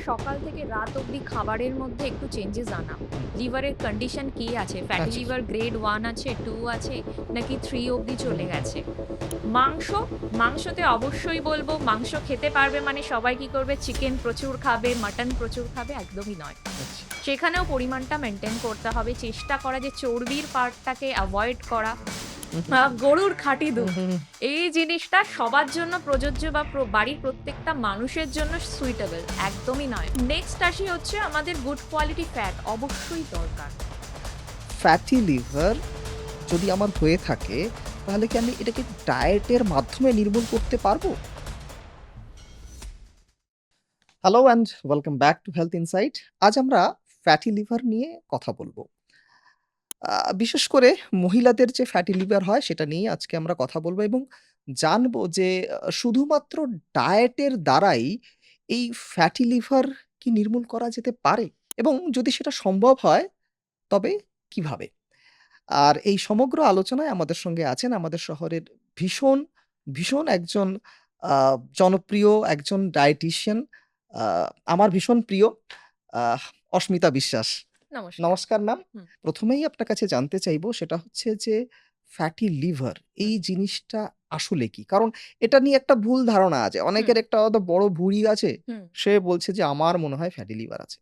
সকাল থেকে রাত অবধি খাবারের মধ্যে একটু চেঞ্জেস আনা। লিভারের কন্ডিশন কি আছে? ফ্যাটি আচ্ছা, আচ্ছা। লিভার গ্রেড 1 আছে, 2 আছে নাকি 3 অবধি হুম, চলে হুম, হুম। গেছে? মাংস, মাংসতে অবশ্যই বলব মাংস খেতে পারবে মানে সবাই কি করবে চিকেন প্রচুর খাবে, মাটন প্রচুর খাবে একদমই নয়। আচ্ছা। সেখানেও পরিমাণটা মেইনটেইন করতে হবে। চেষ্টা করা যে চর্বির পার্টটাকে এভয়েড করা। হুম, হুম, গরুর খাঁটি হুম, দুধ। হুম, হুম। এই জিনিসটা সবার জন্য প্রযোজ্য বা বাড়ির প্রত্যেকটা মানুষের জন্য সুইটেবল একদমই নয়। নেক্সট আসি হচ্ছে আমাদের গুড কোয়ালিটি ফ্যাট অবশ্যই দরকার। ফ্যাটি লিভার যদি আমার হয়ে থাকে, তাহলে কি আমি এটাকে ডায়েটের মাধ্যমে নির্মূল করতে পারবো? Hello and welcome back to health insight. আজ আমরা ফ্যাটি লিভার নিয়ে কথা বলব। বিশেষ করে মহিলাদের যে ফ্যাটি লিভার হয় সেটা নিয়ে আজকে আমরা কথা বলব এবং জানবো যে শুধুমাত্র ডায়েটের দ্বারাই এই ফ্যাটি লিভার কি নির্মূল করা যেতে পারে? এবং যদি সেটা সম্ভব হয় তবে কিভাবে? আর এই সমগ্র আলোচনায় আমাদের সঙ্গে আছেন আমাদের শহরের ভীষণ, ভীষণ একজন আ জনপ্রিয় একজন ডায়েটিশিয়ান, আ আমার ভীষণ প্রিয় আহ অস্মিতা বিশ্বাস। নমস্কার। নমস্কার ম্যাম। হুম, ১ম এই আপনার কাছে জানতে চাইবো সেটা হচ্ছে যে ফ্যাটি লিভার হুম, এই জিনিসটা আসলে কি? কারণ এটা নিয়ে একটা ভুল ধারণা আছে। হুম, অনেকের একটা হয়তো বড় ভুঁড়ি আছে। হুম, সে বলছে যে আমার মনে হয় ফ্যাটি লিভার আছে।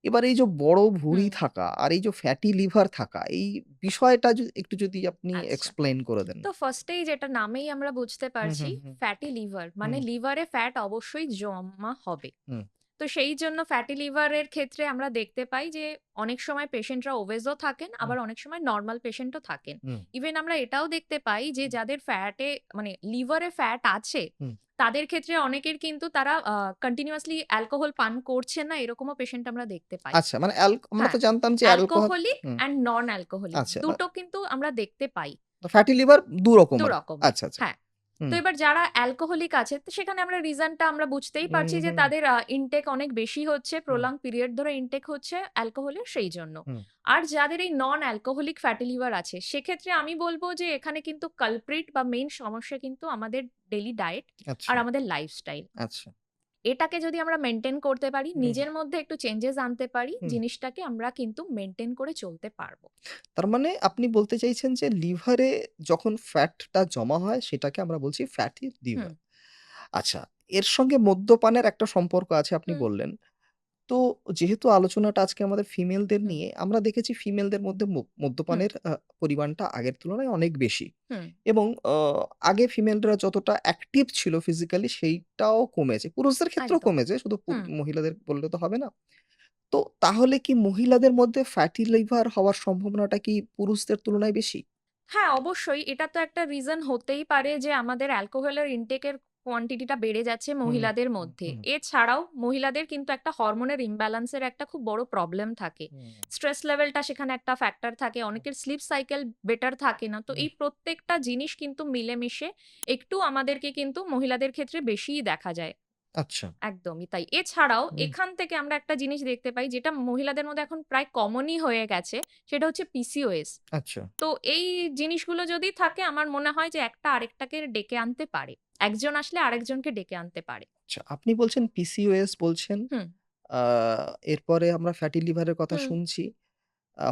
এবার এই যে বড় ভুঁড়ি হুম। থাকা আর এই যে ফ্যাটি লিভার থাকা এই বিষয়টা একটু যদি আপনি আচ্ছা। এক্সপ্লেইন করে দেন। তো ফার্স্ট এই যেটা নামেই আমরা বুঝতে হুম, পারছি হুম, হুম, ফ্যাটি লিভার মানে হুম, লিভারে ফ্যাট অবশ্যই জমা হবে। হুম, তো সেই জন্য ফ্যাটি লিভারের ক্ষেত্রে আমরা দেখতে পাই যে অনেক সময় পেশেন্টরা ওবেজও থাকেন, হুম, আবার অনেক সময় নরমাল পেশেন্টও থাকেন। হুম, ইভেন আমরা এটাও দেখতে পাই যে যাদের ফ্যাটে মানে লিভারে ফ্যাট আছে, হুম। তাদের ক্ষেত্রে অনেকের কিন্তু তারা কন্টিনিউয়াসলি অ্যালকোহল পান করছেন না এরকমও পেশেন্ট আমরা দেখতে পাই। আচ্ছা মানে আমরা হ্যাঁ, তো জানতাম যে alcohol. Alcoholic hmm, and non alcoholic আচ্ছা দুটো কিন্তু আমরা দেখতে পাই। ফ্যাটি লিভার ২ রকমের। রকমের। আচ্ছা, আচ্ছা। হ্যাঁ। তো হুম, এবার যারা অ্যালকোহলিক আছে তো সেখানে আমরা রিজনটা আমরা বুঝতেই পারছি যে হুম, তাদের ইনটেক অনেক বেশি হচ্ছে, হুম, প্রলং পিরিয়ড ধরে ইনটেক হচ্ছে অ্যালকোহলের সেই জন্য। হুম। আর যাদের এই নন অ্যালকোহলিক ফ্যাটি লিভার আছে সেক্ষেত্রে আমি বলব যে এখানে কিন্তু কালপ্রিট বা মেইন সমস্যা কিন্তু আমাদের ডেইলি ডায়েট আচ্ছা, আর আমাদের লাইফস্টাইল। আচ্ছা। এটাকে যদি আমরা মেইনটেইন করতে পারি, হুম, নিজের মধ্যে একটু চেঞ্জেস আনতে পারি, হুম। জিনিসটাকে আমরা কিন্তু মেইনটেইন করে চলতে পারব। তার মানে আপনি বলতে চাইছেন যে লিভারে যখন ফ্যাটটা জমা হয় সেটাকে আমরা বলছি ফ্যাটি হুম, লিভার। আচ্ছা, এর সঙ্গে মদ্যপানের একটা সম্পর্ক আছে আপনি হুম, বললেন। তো যেহেতু আলোচনাটা আজকে আমাদের ফিমেলদের হুম, নিয়ে, আমরা দেখেছি ফিমেলদের মধ্যে হুম, মদ্যপানের পরিমাণটা আগের তুলনায় অনেক বেশি। হুম, এবং আগে ফিমেলরা যতটা অ্যাক্টিভ ছিল ফিজিক্যালি সেইটাও কমেছে। পুরুষদের ক্ষেত্রেও একদম। কমেছে, শুধু হুম। মহিলাদের বললে তো হবে না। তো তাহলে কি মহিলাদের মধ্যে ফ্যাটি লিভার হওয়ার সম্ভাবনাটা কি পুরুষদের তুলনায় বেশি? হ্যাঁ, অবশ্যই। এটা তো একটা রিজন হতেই পারে যে আমাদের অ্যালকোহলের ইনটেকের কোয়ান্টিটিটা বেড়ে যাচ্ছে হুম, মহিলাদের হুম, মধ্যে। হুম, এছাড়াও মহিলাদের কিন্তু একটা হরমোনের ইমব্যালেন্স এর একটা খুব বড় প্রবলেম থাকে। হুম, স্ট্রেস লেভেলটা সেখানে একটা ফ্যাক্টর থাকে। হুম, অনেকের স্লিপ সাইকেল বেটার থাকে না। তো হুম। এই প্রত্যেকটা জিনিস কিন্তু মিলেমিশে একটু আমাদেরকে কিন্তু মহিলাদের ক্ষেত্রে বেশিই দেখা যায়। আচ্ছা। একদমই তাই। এছাড়াও হুম, এখান থেকে আমরা একটা জিনিস দেখতে পাই যেটা মহিলাদের মধ্যে এখন প্রায় কমনই হয়ে গেছে। সেটা হচ্ছে পিসিওএস। আচ্ছা, তো এই জিনিসগুলো যদি থাকে আমার মনে হয় যে একটা আরেকটাকে ডেকে আনতে পারে। একজন আসলে আরেকজনকে ডেকে আনতে পারে। আচ্ছা। আপনি বলছেন পিসিওএস বলছেন। হুম, আ এরপরে আমরা ফ্যাটি লিভারের কথা হুম, শুনছি।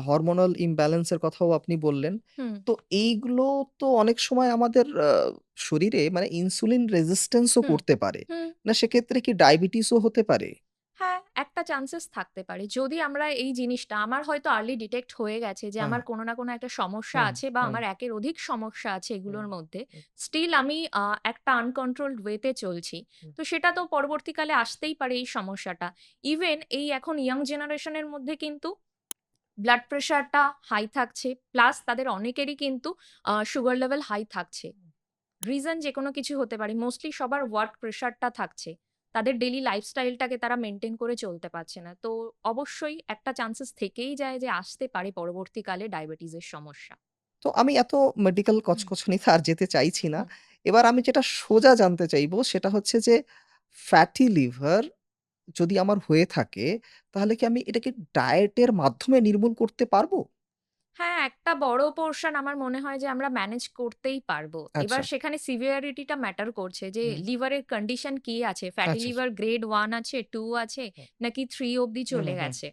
হরমোনাল ইমব্যালেন্স এর কথাও আপনি বললেন। হুম, তো এইগুলো তো অনেক সময় আমাদের শরীরে মানে ইনসুলিন রেজিস্ট্যান্স ও হুম, করতে পারে। হুম। না সেক্ষেত্রে কি ডায়াবেটিসও হতে পারে? হ্যাঁ, একটা চান্সেস থাকতে পারে। যদি আমরা এই জিনিসটা আমার হয়তো আর্লি ডিটেক্ট হয়ে গেছে যে হ্যাঁ, আমার কোনো না কোনো একটা সমস্যা হুম, আছে বা হুম, আমার একের অধিক সমস্যা আছে হুম, এগুলোর মধ্যে। হুম, স্টিল আমি একটা আনকন্ট্রোলড ওয়েতে চলছি। হুম, তো সেটা তো পরবর্তীকালে আসতেই পারে এই সমস্যাটা। ইভেন এই এখন ইয়াং জেনারেশন এর মধ্যে কিন্তু ব্লাড প্রেশারটা হাই থাকছে। প্লাস তাদের অনেকেরই কিন্তু সুগার লেভেল হাই থাকছে। রিজন যেকোনো কিছু হতে পারে। মোস্টলি সবার ওয়ার্ক প্রেশারটা থাকছে। তাদের ডেইলি লাইফস্টাইলটাকে তারা মেইনটেইন করে চলতে পারছে না। তো অবশ্যই একটা চান্সেস থেকেই যায় যে আসতে পারে পরবর্তীকালে ডায়াবেটিসের সমস্যা। তো আমি এত মেডিকেল হুম, কচকচানিতে আর যেতে চাইছি না। হুম। এবার আমি যেটা সোজা জানতে চাইবো সেটা হচ্ছে যে ফ্যাটি লিভার যদি আমার হয়ে থাকে তাহলে কি আমি এটাকে ডায়েটের মাধ্যমে নির্মূল করতে পারবো? হ্যাঁ, একটা বড় পোরশন আমার মনে হয় যে আমরা ম্যানেজ করতেই পারবো। এবার আচ্ছা। সেখানে সিভিয়ারিটিটা ম্যাটার করছে যে হুম, লিভারের কন্ডিশন কি আছে? ফ্যাটি আচ্ছা। লিভার গ্রেড 1 আছে, 2 আছে হুম, নাকি 3 অব্দি হুম, চলে হুম, হুম, গেছে।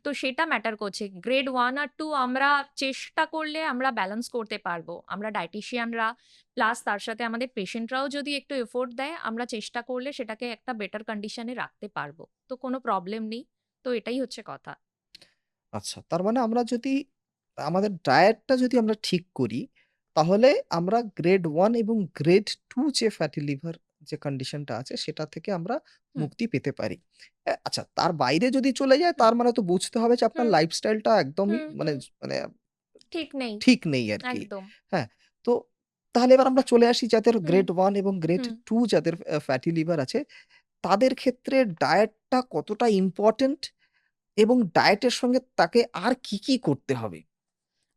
তো সেটা ম্যাটার করছে। গ্রেড 1 আর 2 আমরা চেষ্টা করলে আমরা ব্যালেন্স করতে পারবো। আমরা ডায়েটিশিয়ানরা প্লাস তার সাথে আমাদের পেশেন্টরাও যদি একটু এফোর্ট দেয়, আমরা চেষ্টা করলে সেটাকে একটা বেটার কন্ডিশন এ রাখতে পারবো। তো কোনো প্রবলেম নেই। তো এটাই হচ্ছে কথা। আচ্ছা। তার মানে আমরা যদি আমাদের ডায়েটটা যদি আমরা ঠিক করি, তাহলে আমরা গ্রেড 1 এবং গ্রেড 2 যে ফ্যাটি লিভার যে কন্ডিশনটা আছে সেটা থেকে আমরা হুম, মুক্তি পেতে পারি। আচ্ছা, তার বাইরে যদি চলে যায় হুম, তার মানে তো বুঝতে হবে যে আপনার হুম, লাইফস্টাইলটা একদমই হুম, মানে হুম। মানে ঠিক নেই। ঠিক নেই আরকি। একদম। হ্যাঁ? তো তাহলে এবার আমরা চলে আসি যাদের হুম, গ্রেড 1 এবং গ্রেড হুম। 2 যাদের ফ্যাটি লিভার আছে, তাদের ক্ষেত্রে ডায়েটটা কতটা ইম্পোর্টেন্ট এবং ডায়েটের সঙ্গে তাকে আর কি করতে হবে?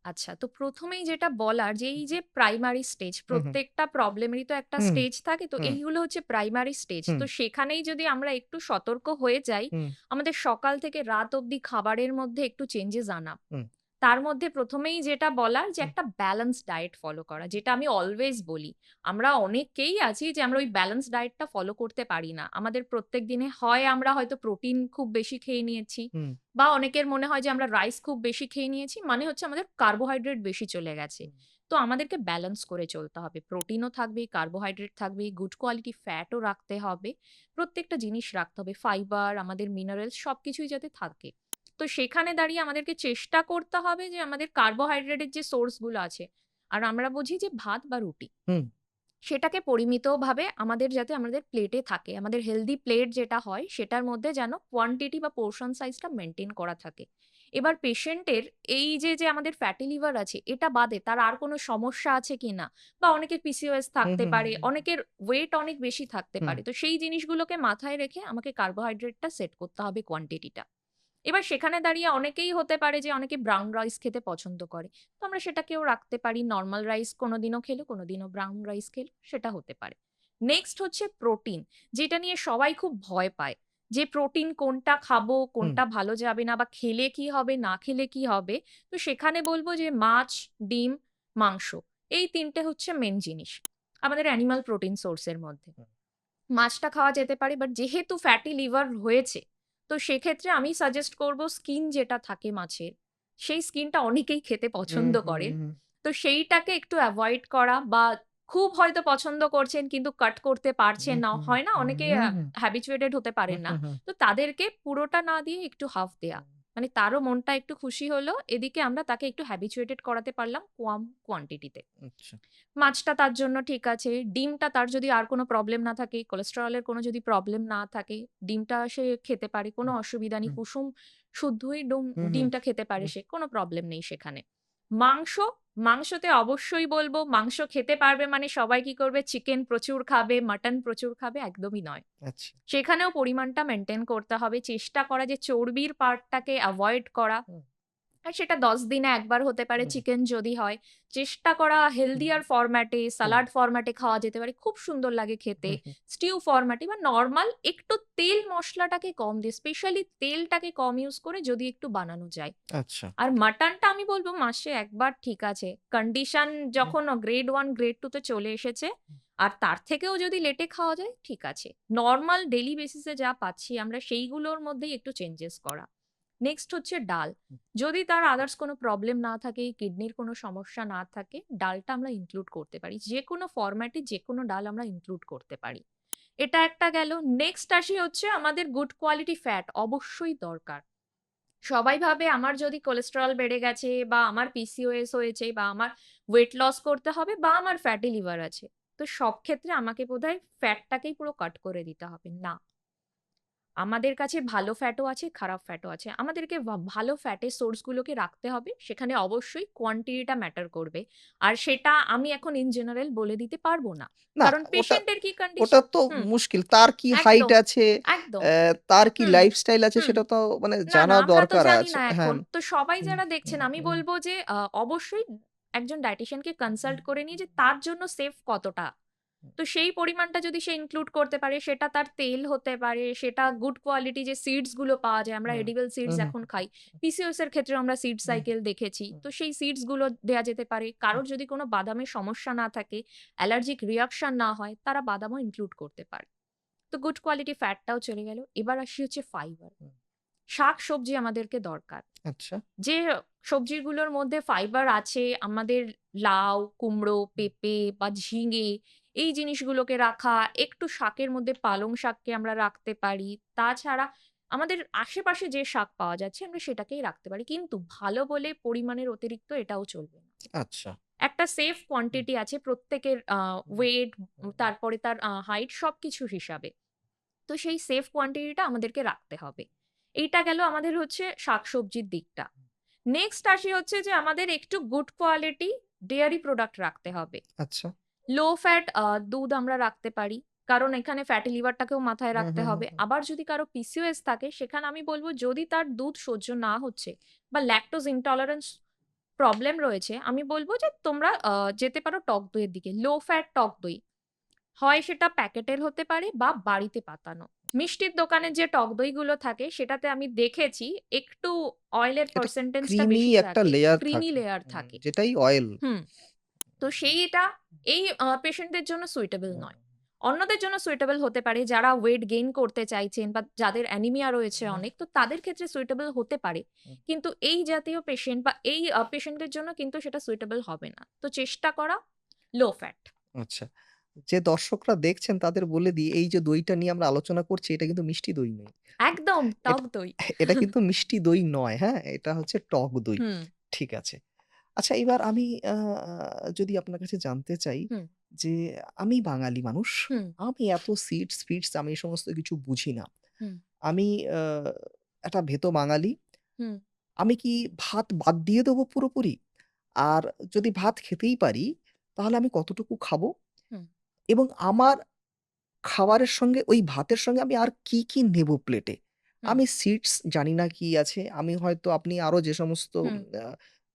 আচ্ছা, তো ১ম এই যেটা বলার যে এই যে প্রাইমারি স্টেজ, হুম, হুম, প্রত্যেকটা প্রবলেমেরই তো একটা হুম, স্টেজ থাকে। তো হুম, এইগুলো হচ্ছে প্রাইমারি স্টেজ। হুম, তো সেখানেই যদি আমরা একটু সতর্ক হয়ে যাই, হুম, আমাদের সকাল থেকে রাত অবধি খাবারের মধ্যে একটু চেঞ্জেস আনা। হুম, তার মধ্যে ১ম এই যেটা বলার যে হুম, একটা ব্যালেন্স ডায়েট ফলো করা। যেটা আমি অলওয়েজ বলি। আমরা অনেকেই আছি যে আমরা ওই ব্যালেন্স ডায়েটটা ফলো করতে পারি না। আমাদের প্রত্যেক দিনে হয় আমরা হয়তো প্রোটিন খুব বেশি খেয়ে নিয়েছি হুম, বা অনেকের মনে হয় যে আমরা রাইস খুব বেশি খেয়ে নিয়েছি। মানে হচ্ছে আমাদের কার্বোহাইড্রেট বেশি চলে গেছে। হুম, তো আমাদেরকে ব্যালেন্স করে চলতে হবে। প্রোটিনও থাকবে, কার্বোহাইড্রেট থাকবে, গুড কোয়ালিটি ফ্যাটও রাখতে হবে। প্রত্যেকটা জিনিস রাখতে হবে। ফাইবার, আমাদের মিনারেলস সবকিছুই যাতে থাকে। তো সেখানে দাঁড়িয়ে আমাদেরকে চেষ্টা করতে হবে যে আমাদের কার্বোহাইড্রেটের যে সোর্স গুলো আছে, আর আমরা বুঝি যে ভাত বা রুটি। হুম, সেটাকে পরিমিতভাবে আমাদের যাতে আমাদের প্লেটে থাকে। আমাদের হেলথি প্লেট যেটা হয় সেটার মধ্যে যেন কোয়ান্টিটি বা পোরশন সাইজটা মেইনটেইন করা থাকে। এবার পেশেন্টের এই যে আমাদের ফ্যাটি লিভার আছে এটা বাদে তার আর কোনো সমস্যা আছে কিনা বা অনেকের পিসিওএস হুম, থাকতে হুম, পারে, হুম, অনেকের ওয়েট অনেক বেশি থাকতে হুম, পারে। তো সেই জিনিসগুলোকে মাথায় রেখে আমাকে কার্বোহাইড্রেটটা সেট করতে হবে কোয়ান্টিটিটা। এবার সেখানে দাঁড়িয়ে অনেকেই হতে পারে যে অনেকে ব্রাউন রাইস খেতে পছন্দ করে। তো আমরা সেটাকেও রাখতে পারি। নরমাল রাইস কোনোদিনও খেলো, কোনোদিনও ব্রাউন রাইস খেলো, সেটা হতে পারে। নেক্সট হচ্ছে প্রোটিন, যেটা নিয়ে সবাই খুব ভয় পায়। যে প্রোটিন কোনটা খাবো, হুম, কোনটা ভালো যাবে না বা খেলে কি হবে, না খেলে কি হবে? তো সেখানে বলব যে মাছ, ডিম, মাংস এই ৩ টে হচ্ছে মেইন জিনিস। আমাদের অ্যানিমাল প্রোটিন সোর্স এর মধ্যে। হুম, মাছটা খাওয়া যেতে পারে। বাট যেহেতু ফ্যাটি লিভার হয়েছে, তো সেক্ষেত্রে আমি সাজেস্ট করব স্কিন যেটা থাকে মাছের, সেই স্কিনটা অনেকেই খেতে হুম, পছন্দ হুম, করেন। হুম, তো সেইটাকে একটু এভয়েড করা বা খুব হয়তো পছন্দ করছেন কিন্তু কাট করতে পারছেন হুম, না। হুম, হয় না? হুম, অনেকে হুম, হুম, হ্যাবিচুয়েটেড হতে পারেন না। হুম, হুম, তো তাদেরকে পুরোটা না দিয়ে একটু হাফ দেয়া। হুম, মানে তারও মনটা একটু খুশি হলো। এদিকে আমরা তাকে একটু হ্যাবিচুয়েটেড করাতে পারলাম কম কোয়ান্টিটিতে। আচ্ছা। মাছটা তার জন্য ঠিক আছে। ডিমটা তার যদি আর কোনো প্রবলেম না থাকে, কোলেস্টেরলের কোনো যদি প্রবলেম না থাকে, ডিমটা সে খেতে পারে। কোনো হুম, অসুবিধা নেই। হুম, কুসুম শুদ্ধই হুম, হুম, ডিমটা খেতে পারে হুম, সে। কোনো প্রবলেম নেই সেখানে। মাংস, মাংসতে অবশ্যই বলব মাংস খেতে পারবে মানে সবাই কি করবে চিকেন প্রচুর খাবে, মাটন প্রচুর খাবে একদমই নয়। আচ্ছা। সেখানেও পরিমাণটা মেইনটেইন করতে হবে। চেষ্টা করা যে চর্বির পার্টটাকে এভয়েড করা। হুম, আর সেটা ১০ দিনে একবার হতে পারে হুম, চিকেন যদি হয়। চেষ্টা করা হুম, হেলথিয়ার ফরম্যাটে, হুম, সালাড ফরম্যাটে খাওয়া যেতে পারে। খুব সুন্দর লাগে খেতে। হুম, হুম, স্টিউ ফরম্যাটে বা নরমাল একটু তেল মসলাটাকে কম দিয়ে স্পেশালি তেলটাকে কম ইউজ করে যদি একটু বানানো যায়। আচ্ছা। আর মাটনটা আমি বলব মাসে ১ বার ঠিক আছে। কন্ডিশন হুম, যখন গ্রেড 1, গ্রেড 2 তে চলে এসেছে আর তার থেকেও যদি লেটে খাওয়া যায় ঠিক আছে। নরমাল ডেইলি বেসিস এ যা পাচ্ছি আমরা সেইগুলোর মধ্যেই একটু চেঞ্জেস করা। নেক্সট হচ্ছে ডাল। হুম, যদি তার আদার্স কোনো প্রবলেম না থাকে, কিডনির কোনো সমস্যা না থাকে, ডালটা আমরা ইনক্লুড করতে পারি। যেকোনো ফরম্যাটে যেকোনো ডাল আমরা ইনক্লুড করতে পারি। এটা একটা গেল। নেক্সট আসি হচ্ছে আমাদের গুড কোয়ালিটি ফ্যাট অবশ্যই দরকার। সবাই ভাবে আমার যদি কোলেস্টেরল বেড়ে গেছে বা আমার পিসিওএস হয়েছে বা আমার ওয়েট লস করতে হবে বা আমার ফ্যাটি লিভার আছে। তো সব ক্ষেত্রে আমাকে বোধহয় ফ্যাটটাকেই পুরো কাট করে দিতে হবে। না। আমাদের কাছে ভালো ফ্যাটও আছে, খারাপ ফ্যাটও আছে। আমাদেরকে ভালো ফ্যাটের সোর্স গুলোকে রাখতে হবে। সেখানে অবশ্যই কোয়ান্টিটিটা ম্যাটার করবে। আর সেটা আমি এখন ইন জেনারেল বলে দিতে পারব না। না, কারণ ওটা পেশেন্টের কি ওটা কন্ডিশন তো হুম, মুশকিল। তার কি হাইট একদম, আছে, একদম। তার কি হুম, লাইফস্টাইল আছে হুম। সেটা তো মানে না, না জানা আমরা তো দরকার জানি আছে। না হ্যাঁ। এখন। তো সবাই হুম, যারা দেখছেন হুম, আমি হুম, বলব যে অবশ্যই একজন ডায়েটিশিয়ান কে কনসাল্ট করে নিয়ে যে তার জন্য সেফ কতটা। হুম, তো সেই পরিমাণটা যদি সে ইনক্লুড করতে পারে, সেটা তার তেল হতে পারে, সেটা গুড কোয়ালিটি যে সিডস গুলো পাওয়া যায়, আমরা হুম, এডিবল সিডস হুম, এখন খাই। পিসিওএস এর ক্ষেত্রেও আমরা সিড হুম, সাইকেল দেখেছি। হুম, তো সেই সিডস গুলো দেয়া যেতে পারে। হুম, কারোর যদি কোনো বাদামের সমস্যা না থাকে, অ্যালার্জিক রিঅ্যাকশন না হয়, তারা বাদামও ইনক্লুড করতে পারে। তো গুড কোয়ালিটি ফ্যাটটাও চলে গেল। এবার আসি হচ্ছে ফাইবার। হুম। শাক-সবজি আমাদেরকে দরকার। আচ্ছা। যে সবজিগুলোর মধ্যে ফাইবার আছে আমাদের লাউ, কুমড়ো, হুম, পেঁপে বা ঝিঙে এই জিনিসগুলোকে রাখা, একটু শাকের মধ্যে পালং শাককে আমরা রাখতে পারি। তাছাড়া আমাদের আশেপাশে যে শাক পাওয়া যাচ্ছে আমরা সেটাকেই রাখতে পারি। কিন্তু ভালো বলে পরিমাণের অতিরিক্ত এটাও চলবে না। আচ্ছা। একটা সেফ হুম, কোয়ান্টিটি আছে প্রত্যেকের হুম, ওয়েট, হুম, তারপরে তার হাইট সবকিছুর হিসাবে। তো সেই সেফ কোয়ান্টিটিটা আমাদেরকে রাখতে হবে। এইটা গেল আমাদের হচ্ছে শাকসবজির দিকটা। নেক্সট আসি হচ্ছে যে আমাদের একটু গুড কোয়ালিটি ডেয়ারি প্রোডাক্ট রাখতে হবে। আচ্ছা। লো ফ্যাট দুধ আমরা রাখতে পারি। কারণ এখানে ফ্যাটি লিভারটাকেও মাথায় হুম, রাখতে হুম, হুম, হবে। হুম, আবার যদি কারো পিসিওএস থাকে সেখানে আমি বলব যদি তার দুধ সহ্য না হচ্ছে বা ল্যাকটোজ ইনটলারেন্স প্রবলেম রয়েছে, আমি বলব যে তোমরা যেতে পারো টক দইয়ের দিকে। লো ফ্যাট টক দই। হয় সেটা প্যাকেটের হতে পারে বা বাড়িতে পাতানো। মিষ্টির দোকানে যে টক দইগুলো থাকে সেটাতে আমি দেখেছি একটু অয়েলের এটা পার্সেন্টেজটা ক্রিমি বেশি একটা থাকে। লেয়ার ক্রিমি থাকে। লেয়ার থাকে। যেটাই অয়েল। হুম। তো সেইটা এই পেশেন্টদের জন্য সুইটেবল হুম, নয়। অন্যদের জন্য সুইটেবল হতে পারে যারা ওয়েট গেইন করতে চাইছেন বা যাদের অ্যানিমিয়া রয়েছে হুম, অনেক, তো তাদের ক্ষেত্রে সুইটেবল হতে পারে। হুম, কিন্তু এই জাতীয় পেশেন্ট বা এই পেশেন্টদের জন্য কিন্তু সেটা সুইটেবল হবে না। তো চেষ্টা করা লো ফ্যাট। আচ্ছা। যে দর্শকরা দেখছেন তাদের বলে দিই, এই যে দইটা নিয়ে আমরা আলোচনা করছি এটা কিন্তু মিষ্টি দই নয়। একদম টক এটা দই। এটা কিন্তু মিষ্টি দই নয়, হ্যাঁ? এটা হচ্ছে টক দই। হুম, ঠিক আছে। আচ্ছা এবার আমি আ যদি আপনার কাছে জানতে চাই হুম, যে আমি বাঙালি মানুষ। হুম, আমি এত সিডস-ফিডস আমি এই সমস্ত কিছু বুঝি না। হুম, আমি আ একটা ভেতো বাঙালি। হুম, আমি কি ভাত বাদ দিয়ে দেবো পুরোপুরি? আর যদি ভাত খেতেই পারি, তাহলে আমি কতটুকু খাবো? হুম, এবং আমার খাবারের সঙ্গে ওই ভাতের সঙ্গে আমি আর কি নেবো প্লেটে? হুম, আমি সিডস জানি না কি আছে। আমি হয়তো আপনি আরো যে সমস্ত হুম, আ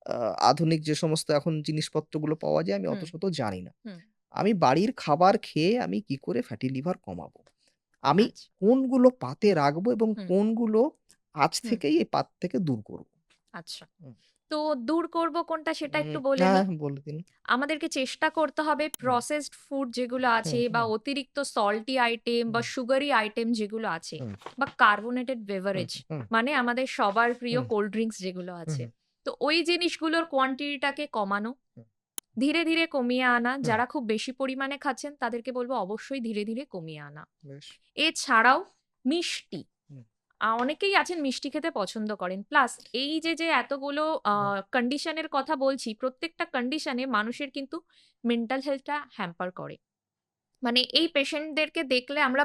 আ আধুনিক যে সমস্ত এখন জিনিসপত্রগুলো পাওয়া যায় আমি অত হুম, শত জানি না। হুম। আমি বাড়ির খাবার খেয়ে আমি কি করে ফ্যাটি লিভার কমাবো? আমি আচ্ছা। কোনগুলো পাতে রাখবো এবং হুম, কোনগুলো আজ হুম, থেকেই এই পাত থেকে দূর করব? আচ্ছা। হুম, তো দূর করব কোনটা সেটা হুম, একটু বলে হ্যাঁ, নিই। বলে দিন। আমাদেরকে চেষ্টা করতে হবে হুম, প্রসেসড ফুড যেগুলো হুম, আছে বা হুম, অতিরিক্ত সল্টি আইটেম বা হুম, সুগারি আইটেম যেগুলো আছে হুম, বা কার্বোনেটেড হুম, বেভারেজ হুম, মানে আমাদের সবার প্রিয় হুম, কোল্ড ড্রিংকস যেগুলো হুম, আছে। তো ওই জিনিসগুলোর কোয়ান্টিটিটাকে কমানো। হুম, ধীরে, ধীরে কমিয়ে আনা। হুম, যারা খুব বেশি পরিমাণে খাচ্ছেন তাদেরকে বলব অবশ্যই ধীরে, ধীরে কমিয়ে আনা। বেশ। এছাড়াও মিষ্টি। হুম, অনেকেই আছেন মিষ্টি খেতে পছন্দ করেন। প্লাস এই যে এতগুলো আ হুম, কন্ডিশন এর কথা বলছি, প্রত্যেকটা কন্ডিশন এ মানুষের কিন্তু মেন্টাল হেলথটা হ্যাম্পার করে। মানে এই পেশেন্টদেরকে দেখলে আমরা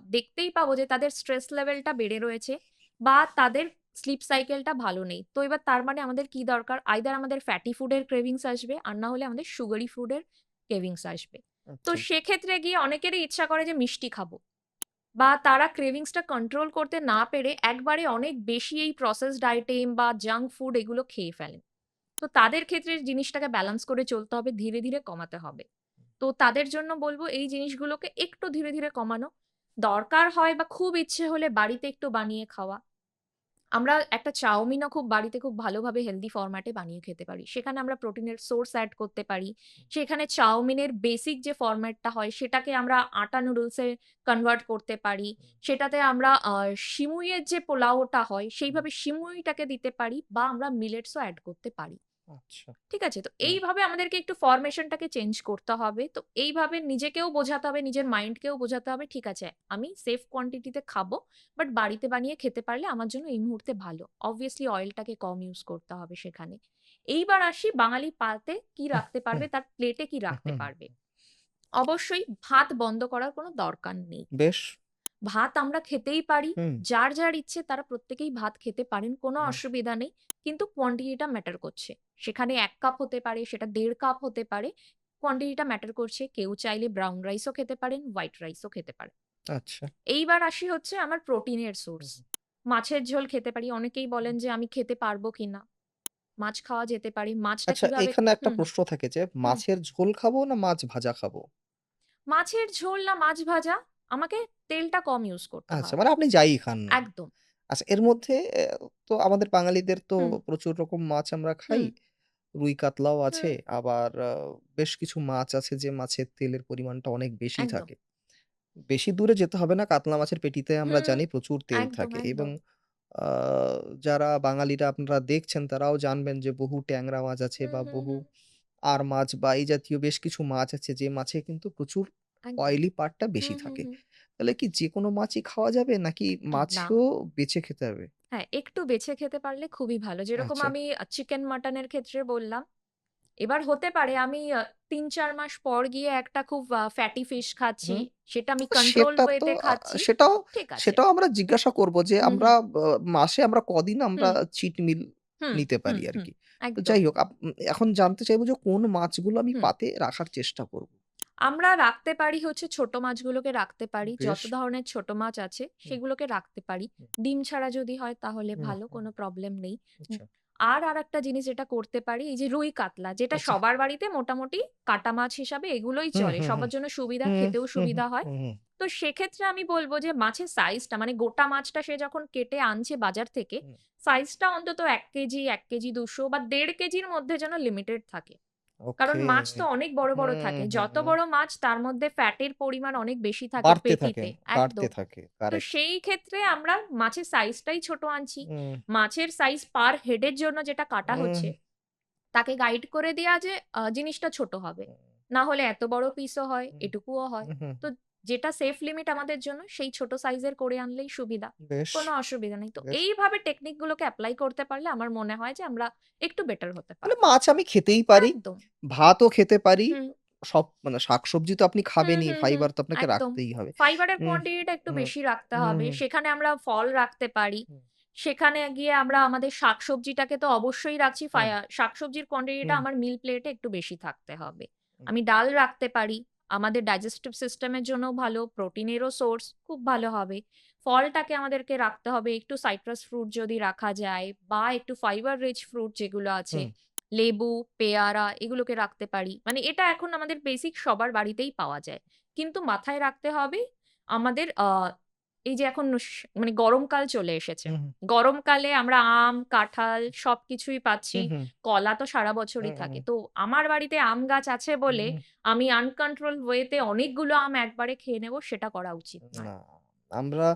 দেখতেই পাবো যে তাদের স্ট্রেস লেভেলটা বেড়ে রয়েছে বা তাদের স্লিপ সাইকেলটা ভালো নেই। তো এবার তার মানে আমাদের কি দরকার? আইদার আমাদের ফ্যাটি ফুডের ক্রেভিংস আসবে আর না হলে আমাদের সুগারি ফুডের ক্রেভিংস আসবে। তো আচ্ছা। সেক্ষেত্রে গিয়ে অনেকেরই ইচ্ছা করে যে মিষ্টি খাবো। বা তারা ক্রেভিংসটা কন্ট্রোল করতে না পেরে একবারে অনেক বেশি এই প্রসেসড আইটেম বা জাঙ্ক ফুড এগুলো খেয়ে ফেলেন। তো তাদের ক্ষেত্রে জিনিসটাকে ব্যালেন্স করে চলতে হবে, ধীরে, ধীরে কমাতে হবে। তো তাদের জন্য বলব এই জিনিসগুলোকে একটু ধীরে, ধীরে কমানো। দরকার হয় বা খুব ইচ্ছে হলে বাড়িতে একটু বানিয়ে খাওয়া। আমরা একটা চাউমিনও খুব বাড়িতে খুব ভালোভাবে হেলথি ফরম্যাটে বানিয়ে খেতে পারি। সেখানে আমরা প্রোটিনের সোর্স এড করতে পারি। সেখানে চাউমিনের বেসিক যে ফরম্যাটটা হয় সেটাকে আমরা আটা নুডলসে কনভার্ট করতে পারি। সেটাতে আমরা সিমুইয়ের যে পোলাওটা হয় হুম, সেইভাবে সিমুইটাকে দিতে পারি বা আমরা মিলেটসও এড করতে পারি। আচ্ছা। ঠিক আছে? তো হুম, এইভাবে আমাদেরকে একটু ফরমেশনটাকে চেঞ্জ করতে হবে। তো এইভাবে নিজেকেও বোঝাতে হবে, নিজের মাইন্ডকেও বোঝাতে হবে, ঠিক আছে আমি সেফ কোয়ান্টিটিতে খাবো। বাট বাড়িতে বানিয়ে খেতে পারলে আমার জন্য এই মুহূর্তে ভালো। অবভিয়াসলি অয়েলটাকে কম ইউজ করতে হবে সেখানে। এইবার আসি বাঙালি পাতে কি হুম, রাখতে পারবে, হুম, তার প্লেটে কি হুম, রাখতে হুম, পারবে। অবশ্যই ভাত বন্ধ করার কোনো দরকার নেই। বেশ। ভাত আমরা খেতেই পারি। হুম, যার ইচ্ছে তারা প্রত্যেকেই ভাত খেতে পারেন। কোনো হুম, অসুবিধা নেই। কিন্তু কোয়ান্টিটিটা ম্যাটার করছে। সেখানে ১ কাপ হতে পারে, সেটা ১.৫ কাপ হতে পারে। কোয়ান্টিটিটা ম্যাটার করছে। কেউ চাইলে ব্রাউন রাইসও খেতে পারেন, হোয়াইট রাইসও খেতে পারেন। আচ্ছা। এইবার আসি হচ্ছে আমার প্রোটিনের সোর্স। হুম, মাছের ঝোল খেতে পারি। অনেকেই হুম। বলেন যে আমি খেতে পারবো কিনা? মাছ খাওয়া যেতে পারে। মাছটা আচ্ছা কিভাবে এখানে একটা হুম, হুম, প্রশ্ন থাকে যে হুম। মাছের ঝোল খাবো না মাছ ভাজা খাবো? মাছের ঝোল না মাছ ভাজা, আমাকে তেলটা কম ইউজ করতে আচ্ছা, হবে। মানে আপনি যাই খান না। একদম। আচ্ছা, এর মধ্যে তো আমাদের বাঙালিদের তো হুম, প্রচুর রকম মাছ আমরা খাই। হুম, রুই কাতলাও হুম, আছে। আবার বেশ কিছু মাছ আছে যে মাছের তেলের পরিমাণটা অনেক বেশি একদম। থাকে। বেশি দূরে যেতে হবে না, কাতলা মাছের পেটিতে আমরা হুম, জানি প্রচুর তেল একদম, থাকে এবং একদম। আ যারা বাঙালিরা আপনারা দেখছেন তারাও জানবেন যে বহু ট্যাংরা মাছ আছে হুম, বা হুম, বহু হুম, আর মাছ বা এই জাতীয় বেশ কিছু মাছ আছে যে মাছে কিন্তু প্রচুর একদম। অয়েলি পার্টটা বেশি হুম, হুম, থাকে। হুম। তাহলে কি যেকোনো মাছই খাওয়া যাবে নাকি না। মাছেও বেছে খেতে হবে? হ্যাঁ, একটু বেছে খেতে পারলে খুবই ভালো। যেরকম আচ্ছা। আমি চিকেন, মাটনের ক্ষেত্রে বললাম। এবার হতে পারে আমি ৩-৪ মাস পর গিয়ে একটা খুব ফ্যাটি ফিশ খাচ্ছি। হুম। সেটা আমি কন্ট্রোলড সেটা ওয়ে তো তে খাচ্ছি। সেটাও ঠিক আছে। সেটাও আমরা জিজ্ঞাসা করব যে হুম, আমরা হুম, মাসে আমরা কদিন আমরা হুম, চিট মিল হুম, নিতে হুম, পারি হুম। আরকি। তো একদম। যাই হোক এখন জানতে চাইবো যে কোন মাছগুলো আমি হুম। পাতে রাখার চেষ্টা করব? আমরা রাখতে পারি হচ্ছে ছোট মাছগুলোকে রাখতে পারি। বেশ। যত ধরনের ছোট মাছ আছে হুম, সেগুলোকে রাখতে পারি। হুম, ডিম ছাড়া যদি হয় তাহলে হুম, ভালো, হুম। কোনো প্রবলেম নেই। উম আচ্ছা, আর আরেকটা জিনিস যেটা করতে পারি, এই যে রুই কাতলা যেটা আচ্ছা। সবার বাড়িতে মোটামুটি কাটা মাছ হিসাবে এগুলোই হুম, চলে। হুম, হুম। সবার জন্য সুবিধা, হুম, খেতেও হুম, হুম, সুবিধা হয়। হুম, হুম, তো সেক্ষেত্রে আমি বলব যে মাছের সাইজটা মানে গোটা মাছটা সে যখন কেটে আনছে বাজার থেকে, হুম। সাইজটা অন্তত ১ কেজি, ১ কেজি ২০০ বা ১.৫ কেজির মধ্যে যেন লিমিটেড থাকে। কারণ ওকে। মাছ তো অনেক বড়, বড় হুম, থাকে। হুম, যত হুম। বড় মাছ তার মধ্যে ফ্যাটের পরিমাণ অনেক বেশি থাকে বাড়তে থাকে, পেটিতে। বাড়তে একদম। থাকে। তো কারেক্ট। সেই ক্ষেত্রে আমরা মাছের সাইজটাই ছোট আনছি। হুম, মাছের সাইজ পার হেড এর জন্য যেটা কাটা হুম, হচ্ছে, তাকে গাইড করে দেয়া যে জিনিসটা ছোট হবে। না হলে এত বড় পিসও হয়, হুম, এটুকুও হয়। হুম, হুম। তো যেটা সেফ লিমিট আমাদের জন্য সেই ছোট সাইজের করে আনলেই সুবিধা। বেশ, কোনো অসুবিধা নেই। তো বেশ। এইভাবে টেকনিক গুলোকে এপ্লাই করতে পারলে আমার মনে হয় যে আমরা একটু বেটার হতে মানে পারব। মাছ আমি খেতেই পারি, একদম। ভাতও খেতে পারি। হুম। সব মানে শাকসবজি তো আপনি হুম, খাবেনই, হুম, হুম। ফাইবার তো আপনাকে একদম। রাখতেই হবে। ফাইবারের উম কোয়ান্টিটিটা একটু হুম, বেশি রাখতে হুম, হবে। হুম, সেখানে আমরা ফল রাখতে পারি। হুম, সেখানে গিয়ে আমরা আমাদের শাকসবজিটাকে তো অবশ্যই রাখছি। হুম, শাকসবজির কোয়ান্টিটিটা হুম, আমার মিল প্লেটে একটু বেশি থাকতে হবে। হুম, আমি ডাল রাখতে পারি। আমাদের ডাইজেস্টিভ সিস্টেমের জন্যও ভালো, প্রোটিনেরও সোর্স খুব ভালো হবে। ফলটাকে আমাদেরকে রাখতে হবে। একটু সাইট্রাস ফ্রুট যদি রাখা যায় বা একটু ফাইবার রিচ ফ্রুট যেগুলো আছে, হুম, লেবু, পেয়ারা এগুলোকে রাখতে পারি। মানে এটা এখন আমাদের বেসিক সবার বাড়িতেই পাওয়া যায়। কিন্তু মাথায় রাখতে হবে আমাদের এই যে এখন মানে গরমকাল চলে এসেছে। হুম, গরমকালে আমরা আম, কাঁঠাল সবকিছুই পাচ্ছি। হুম, হুম, কলা তো সারা বছরই হুম, থাকে। হুম, তো আমার বাড়িতে আম গাছ আছে বলে হুম, আমি আনকন্ট্রোলড ওয়ে তে অনেকগুলো আম একবারে খেয়ে নেব সেটা করা উচিত নয়। না, আমরা